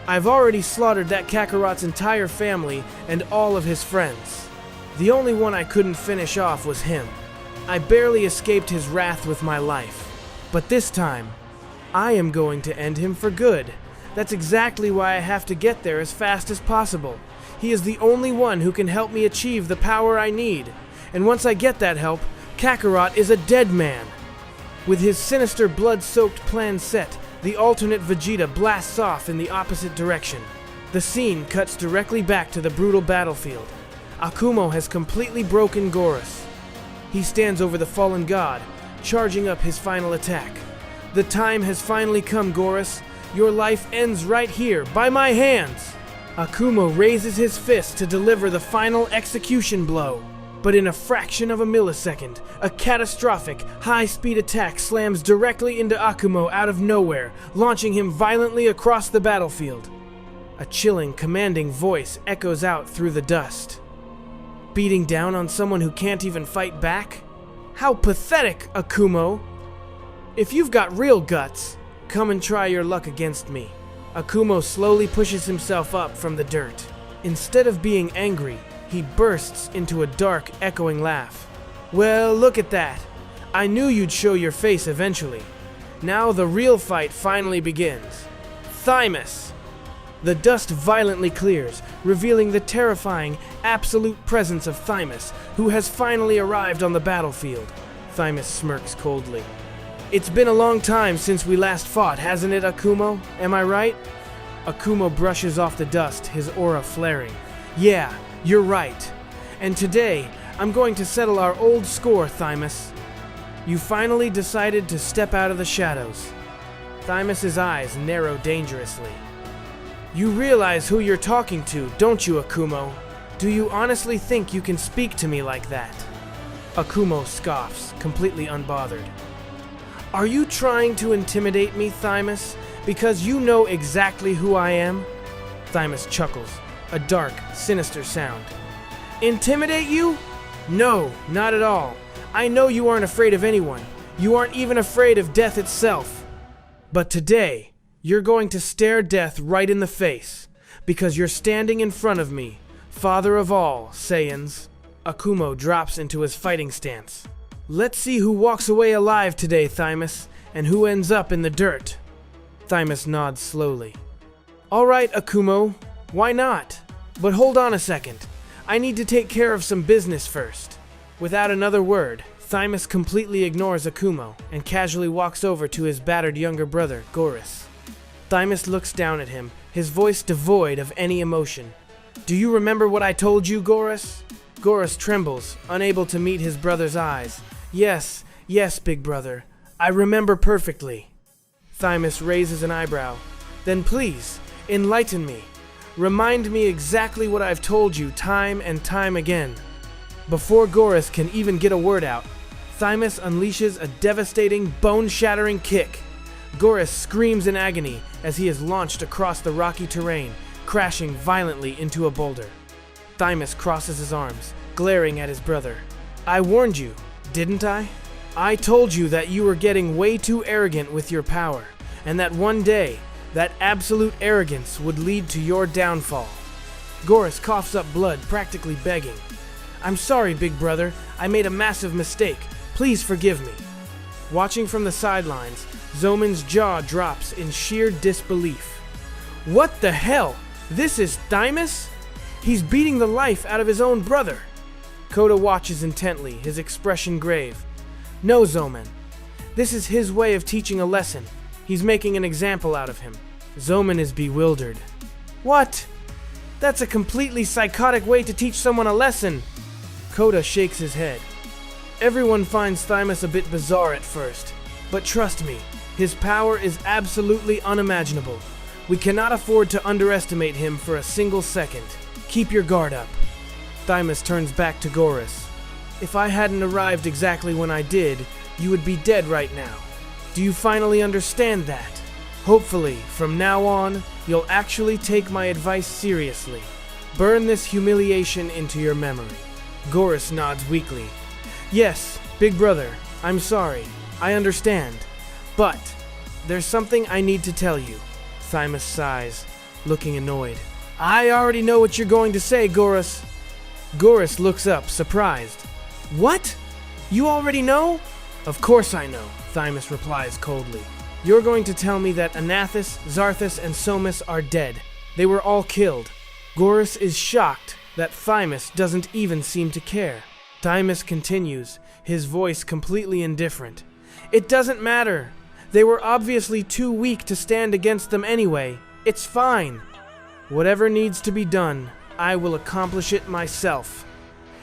I've already slaughtered that Kakarot's entire family and all of his friends. The only one I couldn't finish off was him. I barely escaped his wrath with my life. But this time, I am going to end him for good. That's exactly why I have to get there as fast as possible. He is the only one who can help me achieve the power I need. And once I get that help, Kakarot is a dead man. With his sinister blood-soaked plan set, the alternate Vegeta blasts off in the opposite direction. The scene cuts directly back to the brutal battlefield. Akumo has completely broken Gorus. He stands over the fallen god, charging up his final attack. The time has finally come, Gorus. Your life ends right here, by my hands. Akumo raises his fist to deliver the final execution blow. But in a fraction of a millisecond, a catastrophic, high-speed attack slams directly into Akumo out of nowhere, launching him violently across the battlefield. A chilling, commanding voice echoes out through the dust. Beating down on someone who can't even fight back? How pathetic, Akumo! If you've got real guts, come and try your luck against me. Akumo slowly pushes himself up from the dirt. Instead of being angry, he bursts into a dark, echoing laugh. Well, look at that. I knew you'd show your face eventually. Now the real fight finally begins. Thymus! The dust violently clears, revealing the terrifying, absolute presence of Thymus, who has finally arrived on the battlefield. Thymus smirks coldly. It's been a long time since we last fought, hasn't it, Akumo? Am I right? Akumo brushes off the dust, his aura flaring. Yeah, you're right. And today, I'm going to settle our old score, Thymus. You finally decided to step out of the shadows. Thymus's eyes narrow dangerously. You realize who you're talking to, don't you, Akumo? Do you honestly think you can speak to me like that? Akumo scoffs, completely unbothered. Are you trying to intimidate me, Thymus? Because you know exactly who I am? Thymus chuckles, a dark, sinister sound. Intimidate you? No, not at all. I know you aren't afraid of anyone. You aren't even afraid of death itself. But today, you're going to stare death right in the face, because you're standing in front of me, Father of All Saiyans. Akumo drops into his fighting stance. Let's see who walks away alive today, Thymus, and who ends up in the dirt. Thymus nods slowly. All right, Akumo, why not? But hold on a second. I need to take care of some business first. Without another word, Thymus completely ignores Akumo and casually walks over to his battered younger brother, Gorus. Thymus looks down at him, his voice devoid of any emotion. Do you remember what I told you, Gorus? Gorus trembles, unable to meet his brother's eyes. Yes, big brother. I remember perfectly. Thymus raises an eyebrow. Then please, enlighten me. Remind me exactly what I've told you time and time again. Before Gorus can even get a word out, Thymus unleashes a devastating, bone-shattering kick. Gorus screams in agony as he is launched across the rocky terrain, crashing violently into a boulder. Thymus crosses his arms, glaring at his brother. I warned you, didn't I? I told you that you were getting way too arrogant with your power, and that one day, that absolute arrogance would lead to your downfall. Gorus coughs up blood, practically begging. I'm sorry, big brother. I made a massive mistake. Please forgive me. Watching from the sidelines, Zoman's jaw drops in sheer disbelief. What the hell? This is Thymus? He's beating the life out of his own brother. Koda watches intently, his expression grave. No, Zoman. This is his way of teaching a lesson. He's making an example out of him. Zoman is bewildered. What? That's a completely psychotic way to teach someone a lesson. Koda shakes his head. Everyone finds Thymus a bit bizarre at first, but trust me, his power is absolutely unimaginable. We cannot afford to underestimate him for a single second. Keep your guard up. Thymus turns back to Gorus. If I hadn't arrived exactly when I did, you would be dead right now. Do you finally understand that? Hopefully, from now on, you'll actually take my advice seriously. Burn this humiliation into your memory. Gorus nods weakly. Yes, big brother, I'm sorry. I understand. But there's something I need to tell you. Thymus sighs, looking annoyed. I already know what you're going to say, Gorus. Gorus looks up, surprised. What? You already know? Of course I know, Thymus replies coldly. You're going to tell me that Anathus, Zarthus, and Somus are dead. They were all killed. Gorus is shocked that Thymus doesn't even seem to care. Thymus continues, his voice completely indifferent. It doesn't matter. They were obviously too weak to stand against them anyway. It's fine. Whatever needs to be done, I will accomplish it myself.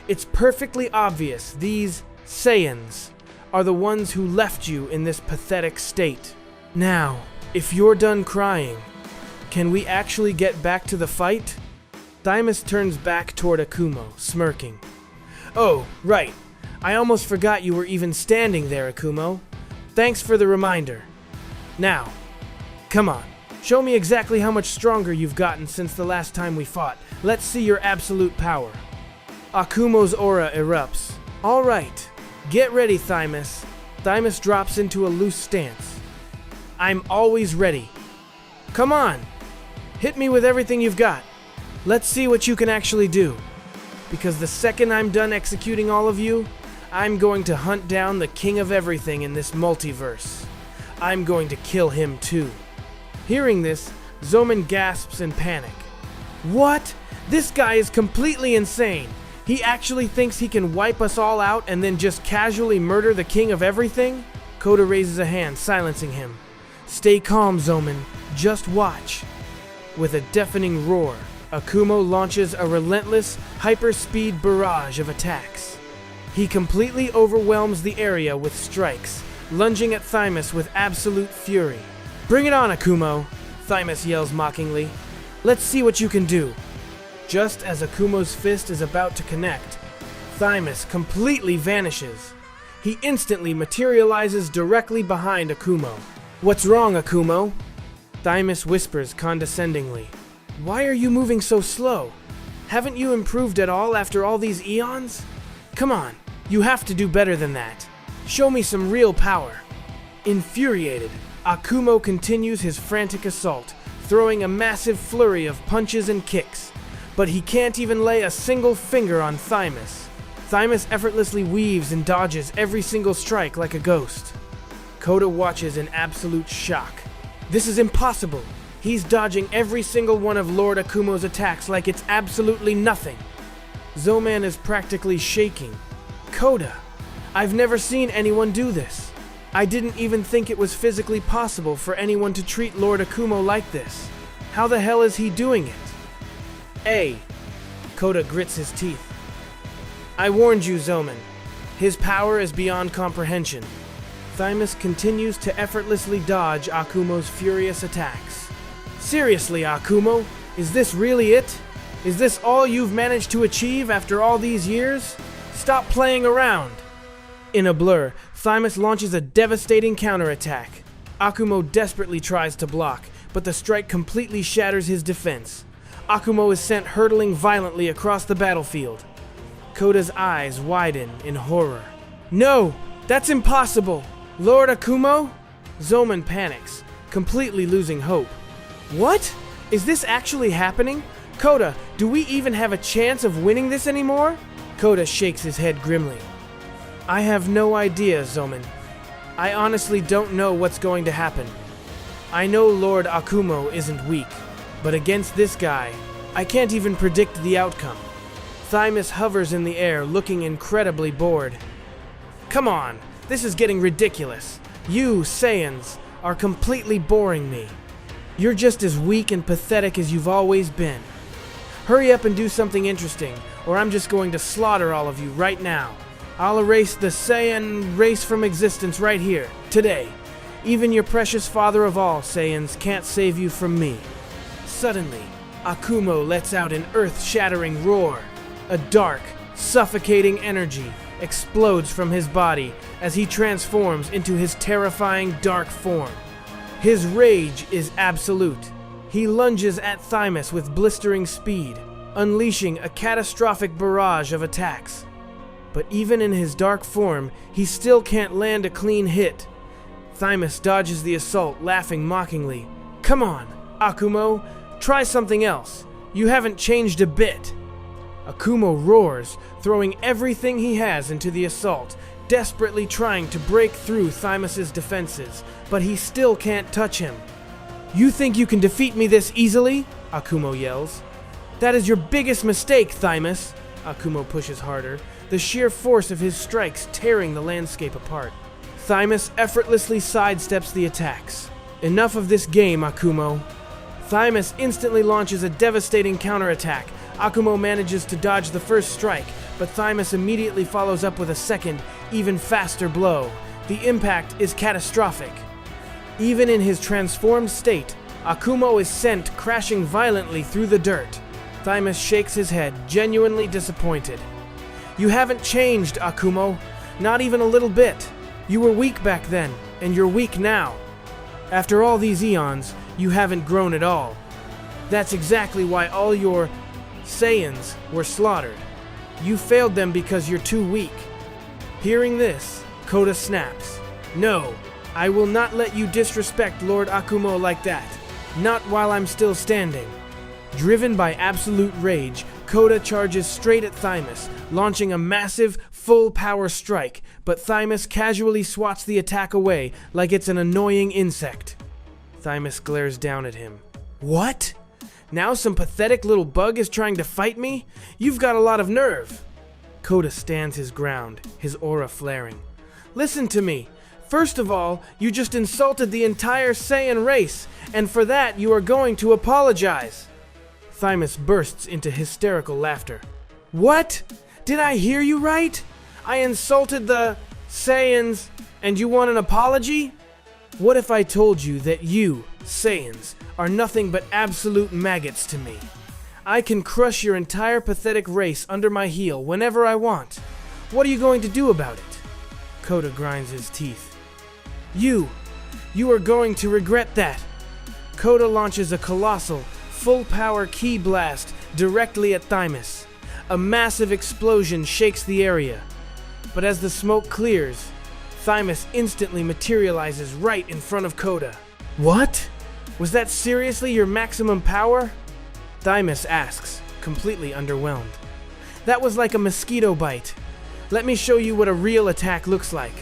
It's perfectly obvious these Saiyans are the ones who left you in this pathetic state. Now, if you're done crying, can we actually get back to the fight? Thymus turns back toward Akumo, smirking. Oh, right. I almost forgot you were even standing there, Akumo. Thanks for the reminder. Now, come on. Show me exactly how much stronger you've gotten since the last time we fought. Let's see your absolute power. Akumo's aura erupts. All right. Get ready, Thymus. Thymus drops into a loose stance. I'm always ready. Come on. Hit me with everything you've got. Let's see what you can actually do. Because the second I'm done executing all of you, I'm going to hunt down the king of everything in this multiverse. I'm going to kill him too. Hearing this, Zoman gasps in panic. What? This guy is completely insane. He actually thinks he can wipe us all out and then just casually murder the king of everything? Koda raises a hand, silencing him. Stay calm, Zoman. Just watch. With a deafening roar, Akumo launches a relentless, hyper-speed barrage of attacks. He completely overwhelms the area with strikes, lunging at Thymus with absolute fury. Bring it on, Akumo, Thymus yells mockingly. Let's see what you can do. Just as Akumo's fist is about to connect, Thymus completely vanishes. He instantly materializes directly behind Akumo. What's wrong, Akumo? Thymus whispers condescendingly. Why are you moving so slow? Haven't you improved at all after all these eons? Come on, you have to do better than that. Show me some real power. Infuriated, Akumo continues his frantic assault, throwing a massive flurry of punches and kicks. But he can't even lay a single finger on Thymus. Thymus effortlessly weaves and dodges every single strike like a ghost. Koda watches in absolute shock. This is impossible. He's dodging every single one of Lord Akumo's attacks like it's absolutely nothing. Zoman is practically shaking. Koda, I've never seen anyone do this. I didn't even think it was physically possible for anyone to treat Lord Akumo like this. How the hell is he doing it? Koda grits his teeth. I warned you, Zoman. His power is beyond comprehension. Thymus continues to effortlessly dodge Akumo's furious attacks. Seriously, Akumo, is this really it? Is this all you've managed to achieve after all these years? Stop playing around! In a blur, Thymus launches a devastating counterattack. Akumo desperately tries to block, but the strike completely shatters his defense. Akumo is sent hurtling violently across the battlefield. Koda's eyes widen in horror. No! That's impossible! Lord Akumo? Zoman panics, completely losing hope. What? Is this actually happening? Koda, do we even have a chance of winning this anymore? Koda shakes his head grimly. I have no idea, Zoman. I honestly don't know what's going to happen. I know Lord Akumo isn't weak, but against this guy, I can't even predict the outcome. Thymus hovers in the air, looking incredibly bored. Come on, this is getting ridiculous. You, Saiyans, are completely boring me. You're just as weak and pathetic as you've always been. Hurry up and do something interesting, or I'm just going to slaughter all of you right now. I'll erase the Saiyan race from existence right here, today. Even your precious Father of All Saiyans can't save you from me. Suddenly, Akumo lets out an earth-shattering roar. A dark, suffocating energy explodes from his body as he transforms into his terrifying dark form. His rage is absolute. He lunges at Thymus with blistering speed, unleashing a catastrophic barrage of attacks. But even in his dark form, he still can't land a clean hit. Thymus dodges the assault, laughing mockingly. Come on, Akumo, try something else. You haven't changed a bit. Akumo roars, throwing everything he has into the assault, desperately trying to break through Thymus's defenses, but he still can't touch him. You think you can defeat me this easily? Akumo yells. That is your biggest mistake, Thymus. Akumo pushes harder, the sheer force of his strikes tearing the landscape apart. Thymus effortlessly sidesteps the attacks. Enough of this game, Akumo. Thymus instantly launches a devastating counterattack. Akumo manages to dodge the first strike, but Thymus immediately follows up with a second, even faster blow. The impact is catastrophic. Even in his transformed state, Akumo is sent crashing violently through the dirt. Thymus shakes his head, genuinely disappointed. You haven't changed, Akumo. Not even a little bit. You were weak back then, and you're weak now. After all these eons, you haven't grown at all. That's exactly why all your Saiyans were slaughtered. You failed them because you're too weak. Hearing this, Koda snaps. No, I will not let you disrespect Lord Akumo like that. Not while I'm still standing. Driven by absolute rage, Koda charges straight at Thymus, launching a massive, full-power strike, but Thymus casually swats the attack away like it's an annoying insect. Thymus glares down at him. What? Now some pathetic little bug is trying to fight me? You've got a lot of nerve. Koda stands his ground, his aura flaring. Listen to me. First of all, you just insulted the entire Saiyan race, and for that you are going to apologize. Thymus bursts into hysterical laughter. What? Did I hear you right? I insulted the Saiyans, and you want an apology? What if I told you that you, Saiyans, are nothing but absolute maggots to me? I can crush your entire pathetic race under my heel whenever I want. What are you going to do about it? Koda grinds his teeth. You are going to regret that. Koda launches a colossal, full-power ki blast directly at Thymus. A massive explosion shakes the area. But as the smoke clears, Thymus instantly materializes right in front of Koda. What? Was that seriously your maximum power? Thymus asks, completely underwhelmed. That was like a mosquito bite. Let me show you what a real attack looks like.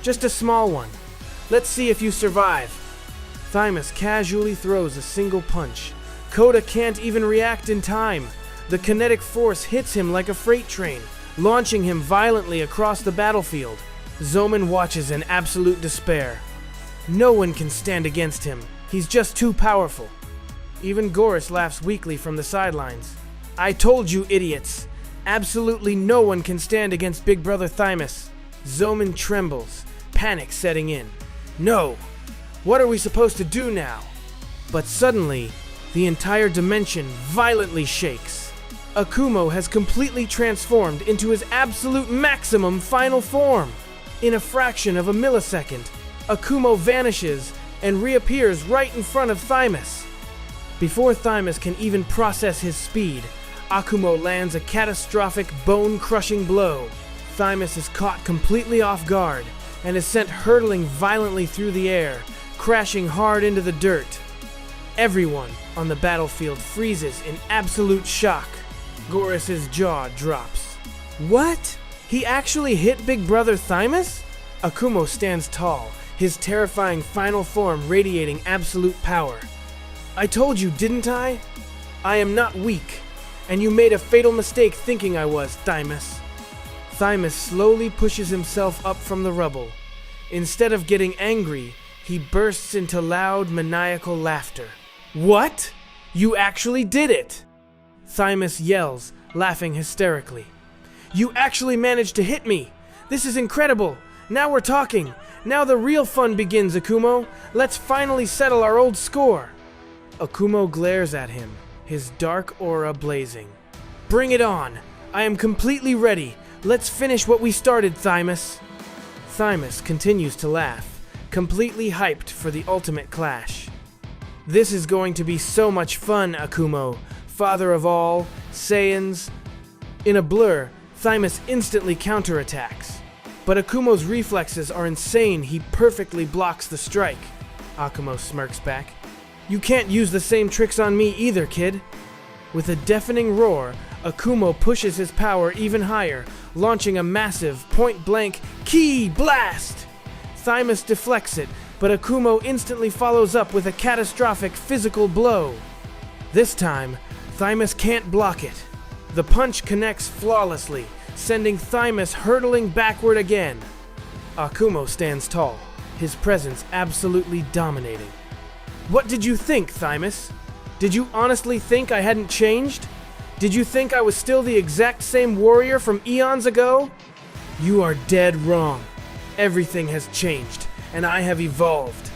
Just a small one. Let's see if you survive. Thymus casually throws a single punch. Koda can't even react in time. The kinetic force hits him like a freight train, launching him violently across the battlefield. Zoman watches in absolute despair. No one can stand against him. He's just too powerful. Even Gorus laughs weakly from the sidelines. I told you, idiots. Absolutely no one can stand against Big Brother Thymus. Zoman trembles, panic setting in. No! What are we supposed to do now? But suddenly, the entire dimension violently shakes. Akumo has completely transformed into his absolute maximum final form. In a fraction of a millisecond, Akumo vanishes and reappears right in front of Thymus. Before Thymus can even process his speed, Akumo lands a catastrophic, bone-crushing blow. Thymus is caught completely off guard and is sent hurtling violently through the air, crashing hard into the dirt. Everyone on the battlefield freezes in absolute shock. Gorus's jaw drops. What? He actually hit Big Brother Thymus? Akumo stands tall, his terrifying final form radiating absolute power. I told you, didn't I? I am not weak, and you made a fatal mistake thinking I was, Thymus. Thymus slowly pushes himself up from the rubble. Instead of getting angry, he bursts into loud, maniacal laughter. What? You actually did it! Thymus yells, laughing hysterically. You actually managed to hit me! This is incredible! Now we're talking! Now the real fun begins, Akumo! Let's finally settle our old score! Akumo glares at him, his dark aura blazing. Bring it on! I am completely ready! Let's finish what we started, Thymus! Thymus continues to laugh, completely hyped for the ultimate clash. This is going to be so much fun, Akumo, Father of All Saiyans. In a blur, Thymus instantly counterattacks. But Akumo's reflexes are insane. He perfectly blocks the strike. Akumo smirks back. You can't use the same tricks on me either, kid. With a deafening roar, Akumo pushes his power even higher, launching a massive, point-blank ki blast. Thymus deflects it, but Akumo instantly follows up with a catastrophic physical blow. This time, Thymus can't block it. The punch connects flawlessly, sending Thymus hurtling backward again. Akumo stands tall, his presence absolutely dominating. What did you think, Thymus? Did you honestly think I hadn't changed? Did you think I was still the exact same warrior from eons ago? You are dead wrong. Everything has changed, and I have evolved.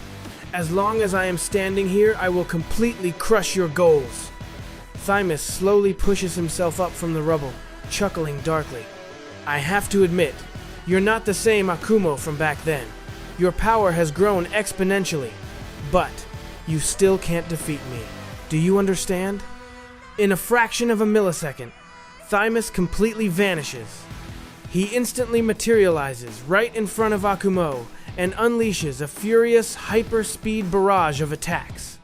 As long as I am standing here, I will completely crush your goals. Thymus slowly pushes himself up from the rubble, chuckling darkly. I have to admit, you're not the same Akumo from back then. Your power has grown exponentially, but you still can't defeat me. Do you understand? In a fraction of a millisecond, Thymus completely vanishes. He instantly materializes right in front of Akumo and unleashes a furious hyper-speed barrage of attacks.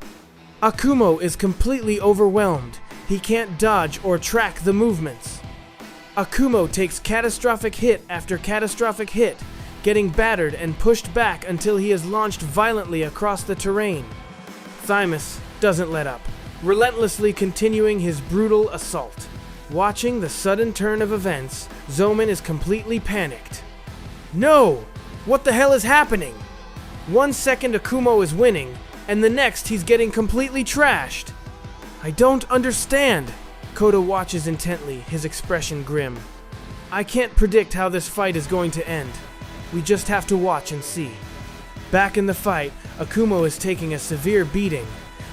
Akumo is completely overwhelmed. He can't dodge or track the movements. Akumo takes catastrophic hit after catastrophic hit, getting battered and pushed back until he is launched violently across the terrain. Thymus doesn't let up, relentlessly continuing his brutal assault. Watching the sudden turn of events, Zoman is completely panicked. No! What the hell is happening? 1 second Akumo is winning, and the next he's getting completely trashed. I don't understand. Koda watches intently, his expression grim. I can't predict how this fight is going to end. We just have to watch and see. Back in the fight, Akumo is taking a severe beating,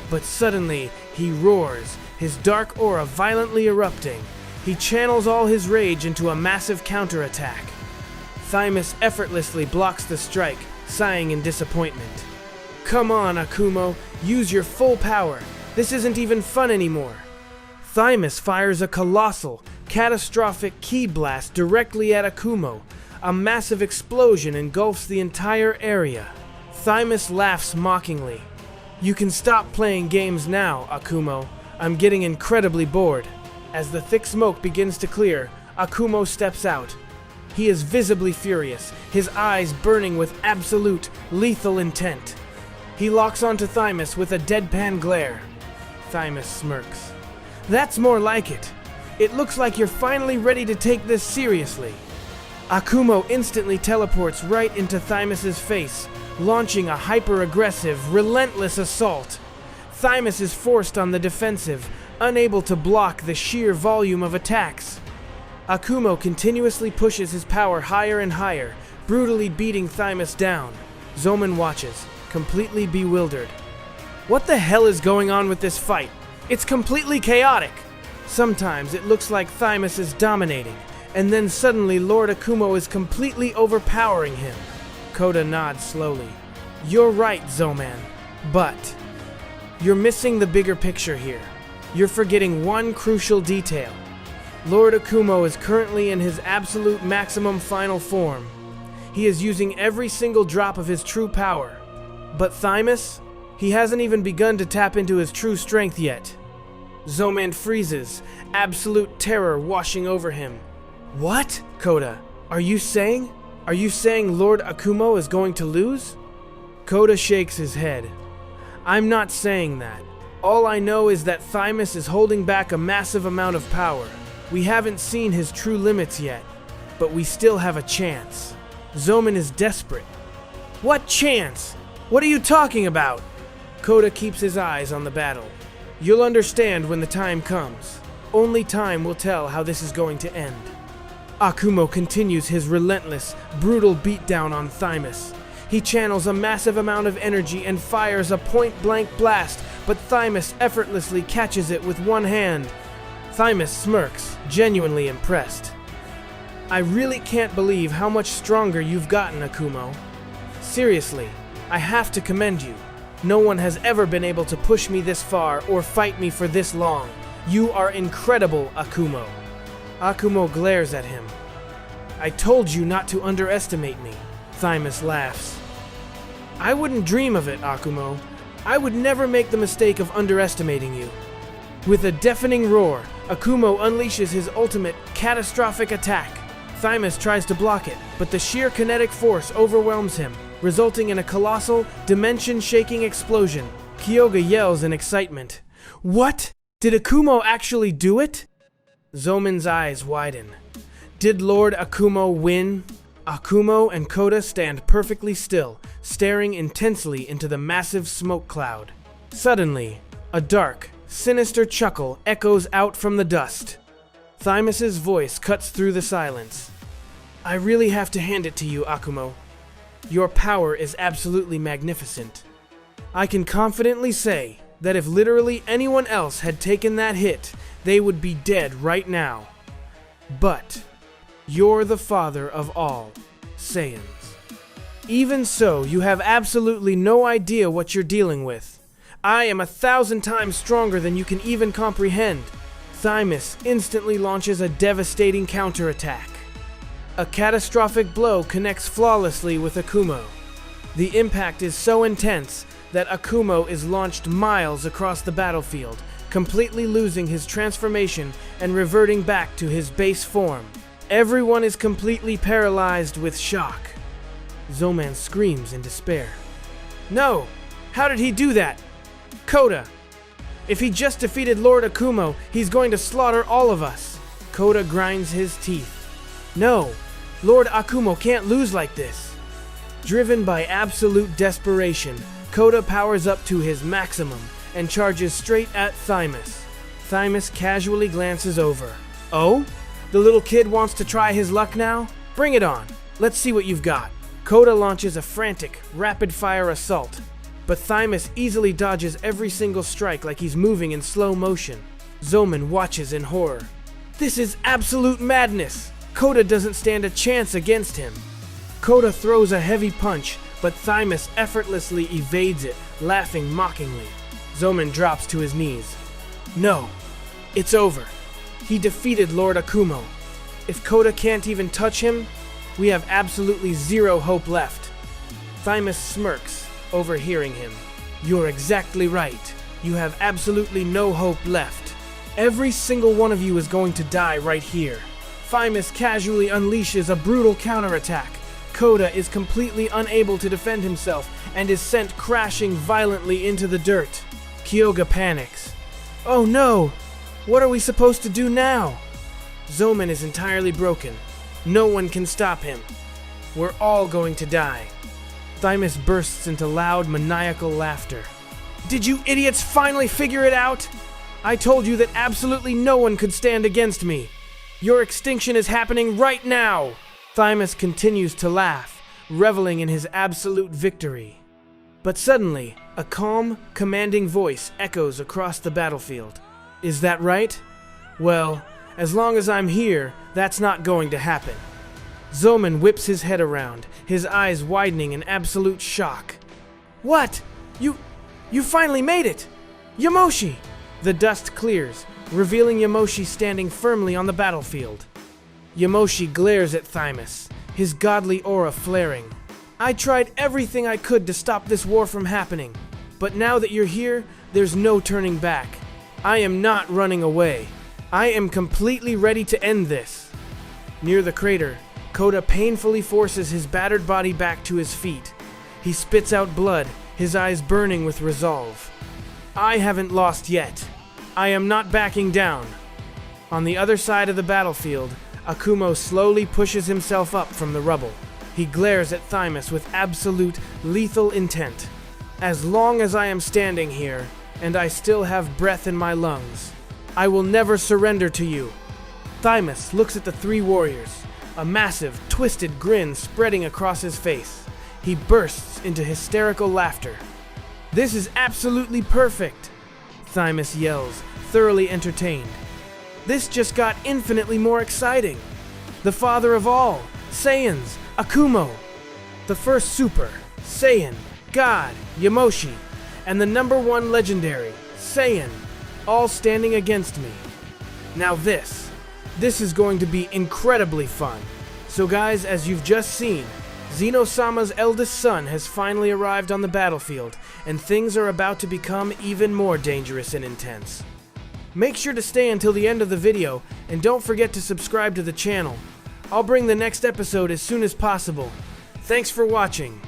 but suddenly he roars, his dark aura violently erupting. He channels all his rage into a massive counterattack. Thymus effortlessly blocks the strike, sighing in disappointment. Come on, Akumo, use your full power. This isn't even fun anymore. Thymus fires a colossal, catastrophic ki blast directly at Akumo. A massive explosion engulfs the entire area. Thymus laughs mockingly. You can stop playing games now, Akumo. I'm getting incredibly bored. As the thick smoke begins to clear, Akumo steps out. He is visibly furious, his eyes burning with absolute, lethal intent. He locks onto Thymus with a deadpan glare. Thymus smirks. That's more like it. It looks like you're finally ready to take this seriously. Akumo instantly teleports right into Thymus's face, launching a hyper-aggressive, relentless assault. Thymus is forced on the defensive, unable to block the sheer volume of attacks. Akumo continuously pushes his power higher and higher, brutally beating Thymus down. Zoman watches, completely bewildered. What the hell is going on with this fight? It's completely chaotic. Sometimes it looks like Thymus is dominating, and then suddenly Lord Akumo is completely overpowering him. Koda nods slowly. You're right, Zoman, but you're missing the bigger picture here. You're forgetting one crucial detail. Lord Akumo is currently in his absolute maximum final form. He is using every single drop of his true power. But Thymus? He hasn't even begun to tap into his true strength yet. Zoman freezes, absolute terror washing over him. What? Koda, are you saying Lord Akumo is going to lose? Koda shakes his head. I'm not saying that. All I know is that Thymus is holding back a massive amount of power. We haven't seen his true limits yet, but we still have a chance. Zoman is desperate. What chance? What are you talking about? Koda keeps his eyes on the battle. You'll understand when the time comes. Only time will tell how this is going to end. Akumo continues his relentless, brutal beatdown on Thymus. He channels a massive amount of energy and fires a point-blank blast, but Thymus effortlessly catches it with one hand. Thymus smirks, genuinely impressed. I really can't believe how much stronger you've gotten, Akumo. Seriously, I have to commend you. No one has ever been able to push me this far or fight me for this long. You are incredible, Akumo. Akumo glares at him. I told you not to underestimate me. Thymus laughs. I wouldn't dream of it, Akumo. I would never make the mistake of underestimating you. With a deafening roar, Akumo unleashes his ultimate, catastrophic attack. Thymus tries to block it, but the sheer kinetic force overwhelms him, resulting in a colossal, dimension-shaking explosion. Kyoga yells in excitement. What? Did Akumo actually do it? Zoman's eyes widen. Did Lord Akumo win? Akumo and Koda stand perfectly still, staring intensely into the massive smoke cloud. Suddenly, a dark, sinister chuckle echoes out from the dust. Thymus's voice cuts through the silence. I really have to hand it to you, Akumo. Your power is absolutely magnificent. I can confidently say that if literally anyone else had taken that hit, they would be dead right now. But you're the Father of All Saiyans. Even so, you have absolutely no idea what you're dealing with. I am 1,000 times stronger than you can even comprehend. Thymus instantly launches a devastating counterattack. A catastrophic blow connects flawlessly with Akumo. The impact is so intense that Akumo is launched miles across the battlefield, completely losing his transformation and reverting back to his base form. Everyone is completely paralyzed with shock. Zoman screams in despair. No! How did he do that? Koda! If he just defeated Lord Akumo, he's going to slaughter all of us. Koda grinds his teeth. No! Lord Akumo can't lose like this. Driven by absolute desperation, Koda powers up to his maximum and charges straight at Thymus. Thymus casually glances over. Oh? The little kid wants to try his luck now? Bring it on. Let's see what you've got. Koda launches a frantic, rapid-fire assault, but Thymus easily dodges every single strike like he's moving in slow motion. Zoman watches in horror. This is absolute madness! Koda doesn't stand a chance against him. Koda throws a heavy punch, but Thymus effortlessly evades it, laughing mockingly. Zoman drops to his knees. No, it's over. He defeated Lord Akumo. If Koda can't even touch him, we have absolutely zero hope left. Thymus smirks, overhearing him. You're exactly right. You have absolutely no hope left. Every single one of you is going to die right here. Thymus casually unleashes a brutal counterattack. Koda is completely unable to defend himself and is sent crashing violently into the dirt. Kyoga panics. Oh no! What are we supposed to do now? Zoman is entirely broken. No one can stop him. We're all going to die. Thymus bursts into loud, maniacal laughter. Did you idiots finally figure it out? I told you that absolutely no one could stand against me. Your extinction is happening right now! Thymus continues to laugh, reveling in his absolute victory. But suddenly, a calm, commanding voice echoes across the battlefield. Is that right? Well, as long as I'm here, that's not going to happen. Zoman whips his head around, his eyes widening in absolute shock. What? You finally made it! Yamoshi! The dust clears, revealing Yamoshi standing firmly on the battlefield. Yamoshi glares at Thymus, his godly aura flaring. I tried everything I could to stop this war from happening, but now that you're here, there's no turning back. I am not running away. I am completely ready to end this. Near the crater, Koda painfully forces his battered body back to his feet. He spits out blood, his eyes burning with resolve. I haven't lost yet. I am not backing down. On the other side of the battlefield, Akumo slowly pushes himself up from the rubble. He glares at Thymus with absolute, lethal intent. As long as I am standing here, and I still have breath in my lungs, I will never surrender to you. Thymus looks at the three warriors, a massive, twisted grin spreading across his face. He bursts into hysterical laughter. This is absolutely perfect, Thymus yells, thoroughly entertained. This just got infinitely more exciting. The Father of All Saiyans, Akumo, the first Super Saiyan, God, Yamoshi, and the #1 legendary, Saiyan, all standing against me. Now this is going to be incredibly fun. So guys, as you've just seen, Zeno-sama's eldest son has finally arrived on the battlefield, and things are about to become even more dangerous and intense. Make sure to stay until the end of the video, and don't forget to subscribe to the channel. I'll bring the next episode as soon as possible. Thanks for watching.